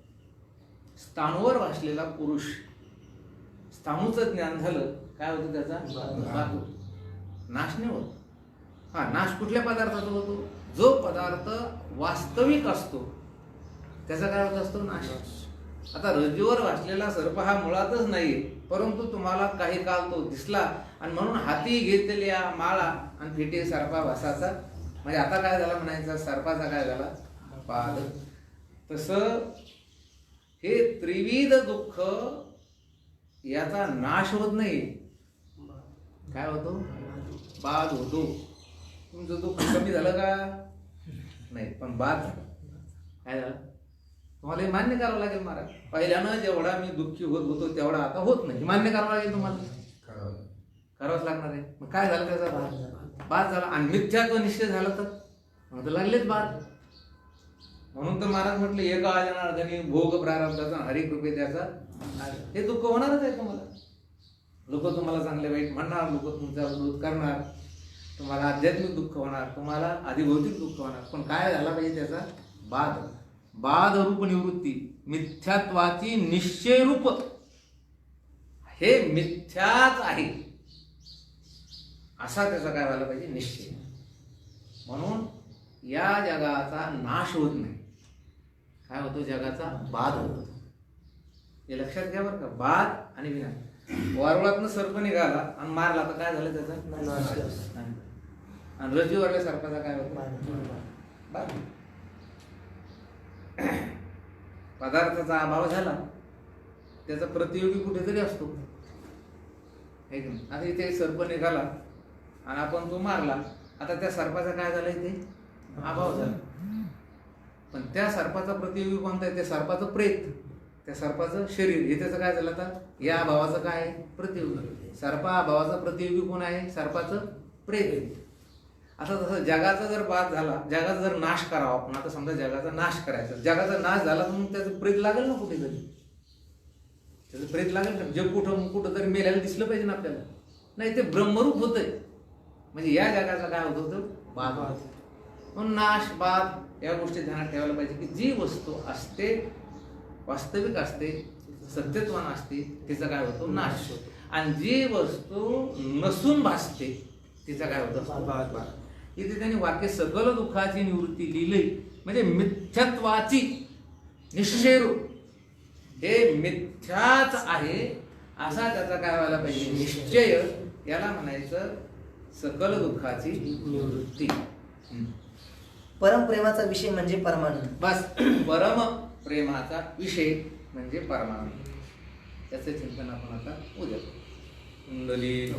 स्थाणूवर भासलेला पुरुष स्थाणूचं ज्ञान झालं काय होतं त्याचा बाध होतो नाश नाही होत. हा नाश कुठल्या पदार्थाचा होतो जो पदार्थ वास्तविक असतो त्याचा काय होत असतो नाश. आता रज्जूवर भासलेला सर्प हा मुळातच नाही परंतु तुम्हाला काही काळ तो दिसला आणि म्हणून हाती घेतलेल्या माळा आणि फिटे सर्पा भासाचा म्हणजे आता काय झाला म्हणायचं सर्पाचा काय झाला पाद. तसं हे त्रिविध दुःख याचा नाश होत नाही. काय होतो बाध होतो. तुमचं दुःख कमी झालं का नाही पण बाध झालं. काय झालं तुम्हाला हे मान्य करावं लागेल महाराज. पहिल्यानं जेवढा मी दुःखी होत होतो तेवढा आता होत नाही मान्य करावं लागेल तुम्हाला. करावंच लागणार आहे. मग काय झालं त्याचा बाद झाला. आणि मिथ्यात्व निश्चय झाला तर मग तर लागलेच बाद. म्हणून तर महाराज म्हटलं एका जनार्दनी भोग प्रारब्धाचा हरिकृपे त्याचा हे दुःख होणारच आहे तुम्हाला. लोक तुम्हाला चांगले वाईट म्हणणार, लोक तुमचा विरोध करणार, तुम्हाला आध्यात्मिक दुःख होणार, तुम्हाला अधिभौतिक दुःख होणार. पण काय झाला पाहिजे त्याचा बाद. बाद रूप निवृत्ती, मिथ्यात्वाची निश्चय रूप, हे मिथ्याच आहे असा त्याचा काय व्हायला पाहिजे निश्चय. म्हणून या जगाचा नाश होत नाही. काय होतो जगाचा बाद होतो. हे लक्षात घ्या बरं का. बाद आणि विनाश. वारुळातनं सर्प निघाला आणि मारला तर काय झालं त्याचा. आणि रज्जूवरल्या सर्पाचा काय होतो बाद. पदार्थाचा अभाव झाला त्याचा प्रतियोगी कुठेतरी असतो है की नाही. आता इथे सर्प निघाला आणि आपण तो मारला, आता त्या सर्पाचा काय झाला इथे अभाव झाला. पण त्या सर्पाचा प्रतियोगी कोणता आहे. त्या सर्पाचं प्रेत, त्या सर्पाचं शरीर, हे त्याचं काय झालं. आता या अभावाचं काय आहे प्रतियोगी. सर्पा अभावाचा प्रतियोगी कोण आहे सर्पाचं प्रेत. आता तसं जगाचा जर बाद झाला, जगाचा जर नाश करावा आपण, आता समजा जगाचा नाश करायचा, जगाचा नाश झाला तर मग त्याचं प्रेत लागेल ना कुठेतरी. त्याचं प्रेत लागेल ना. जग कुठं तरी मेल्याला दिसलं पाहिजे ना आपल्याला. नाही ते ब्रह्मरूप होतंय. म्हणजे या जगाचा काय होत होतं बाद. म्हणून नाश बाद या गोष्टी ध्यानात ठेवायला पाहिजे की जी वस्तू असते, वास्तविक असते, सत्यत्वान असते, तिचा काय होतो नाश. आणि जी वस्तू नसून भासते तिचा काय होतं बाद. इथे त्यांनी वाक्य सकल दुःखाची निवृत्ती लिहिली. म्हणजे मिथ्यात्वाची निश्चय रूप, हे मिथ्याच आहे असा त्याचा काय व्हायला पाहिजे निश्चय. याला म्हणायचं सकल दुःखाची निवृत्ती. परमप्रेमाचा विषय म्हणजे परमानंद. बस परम प्रेमाचा विषय म्हणजे परमानंद. त्याचं चिंतन आपण आता उद्या. कुंडली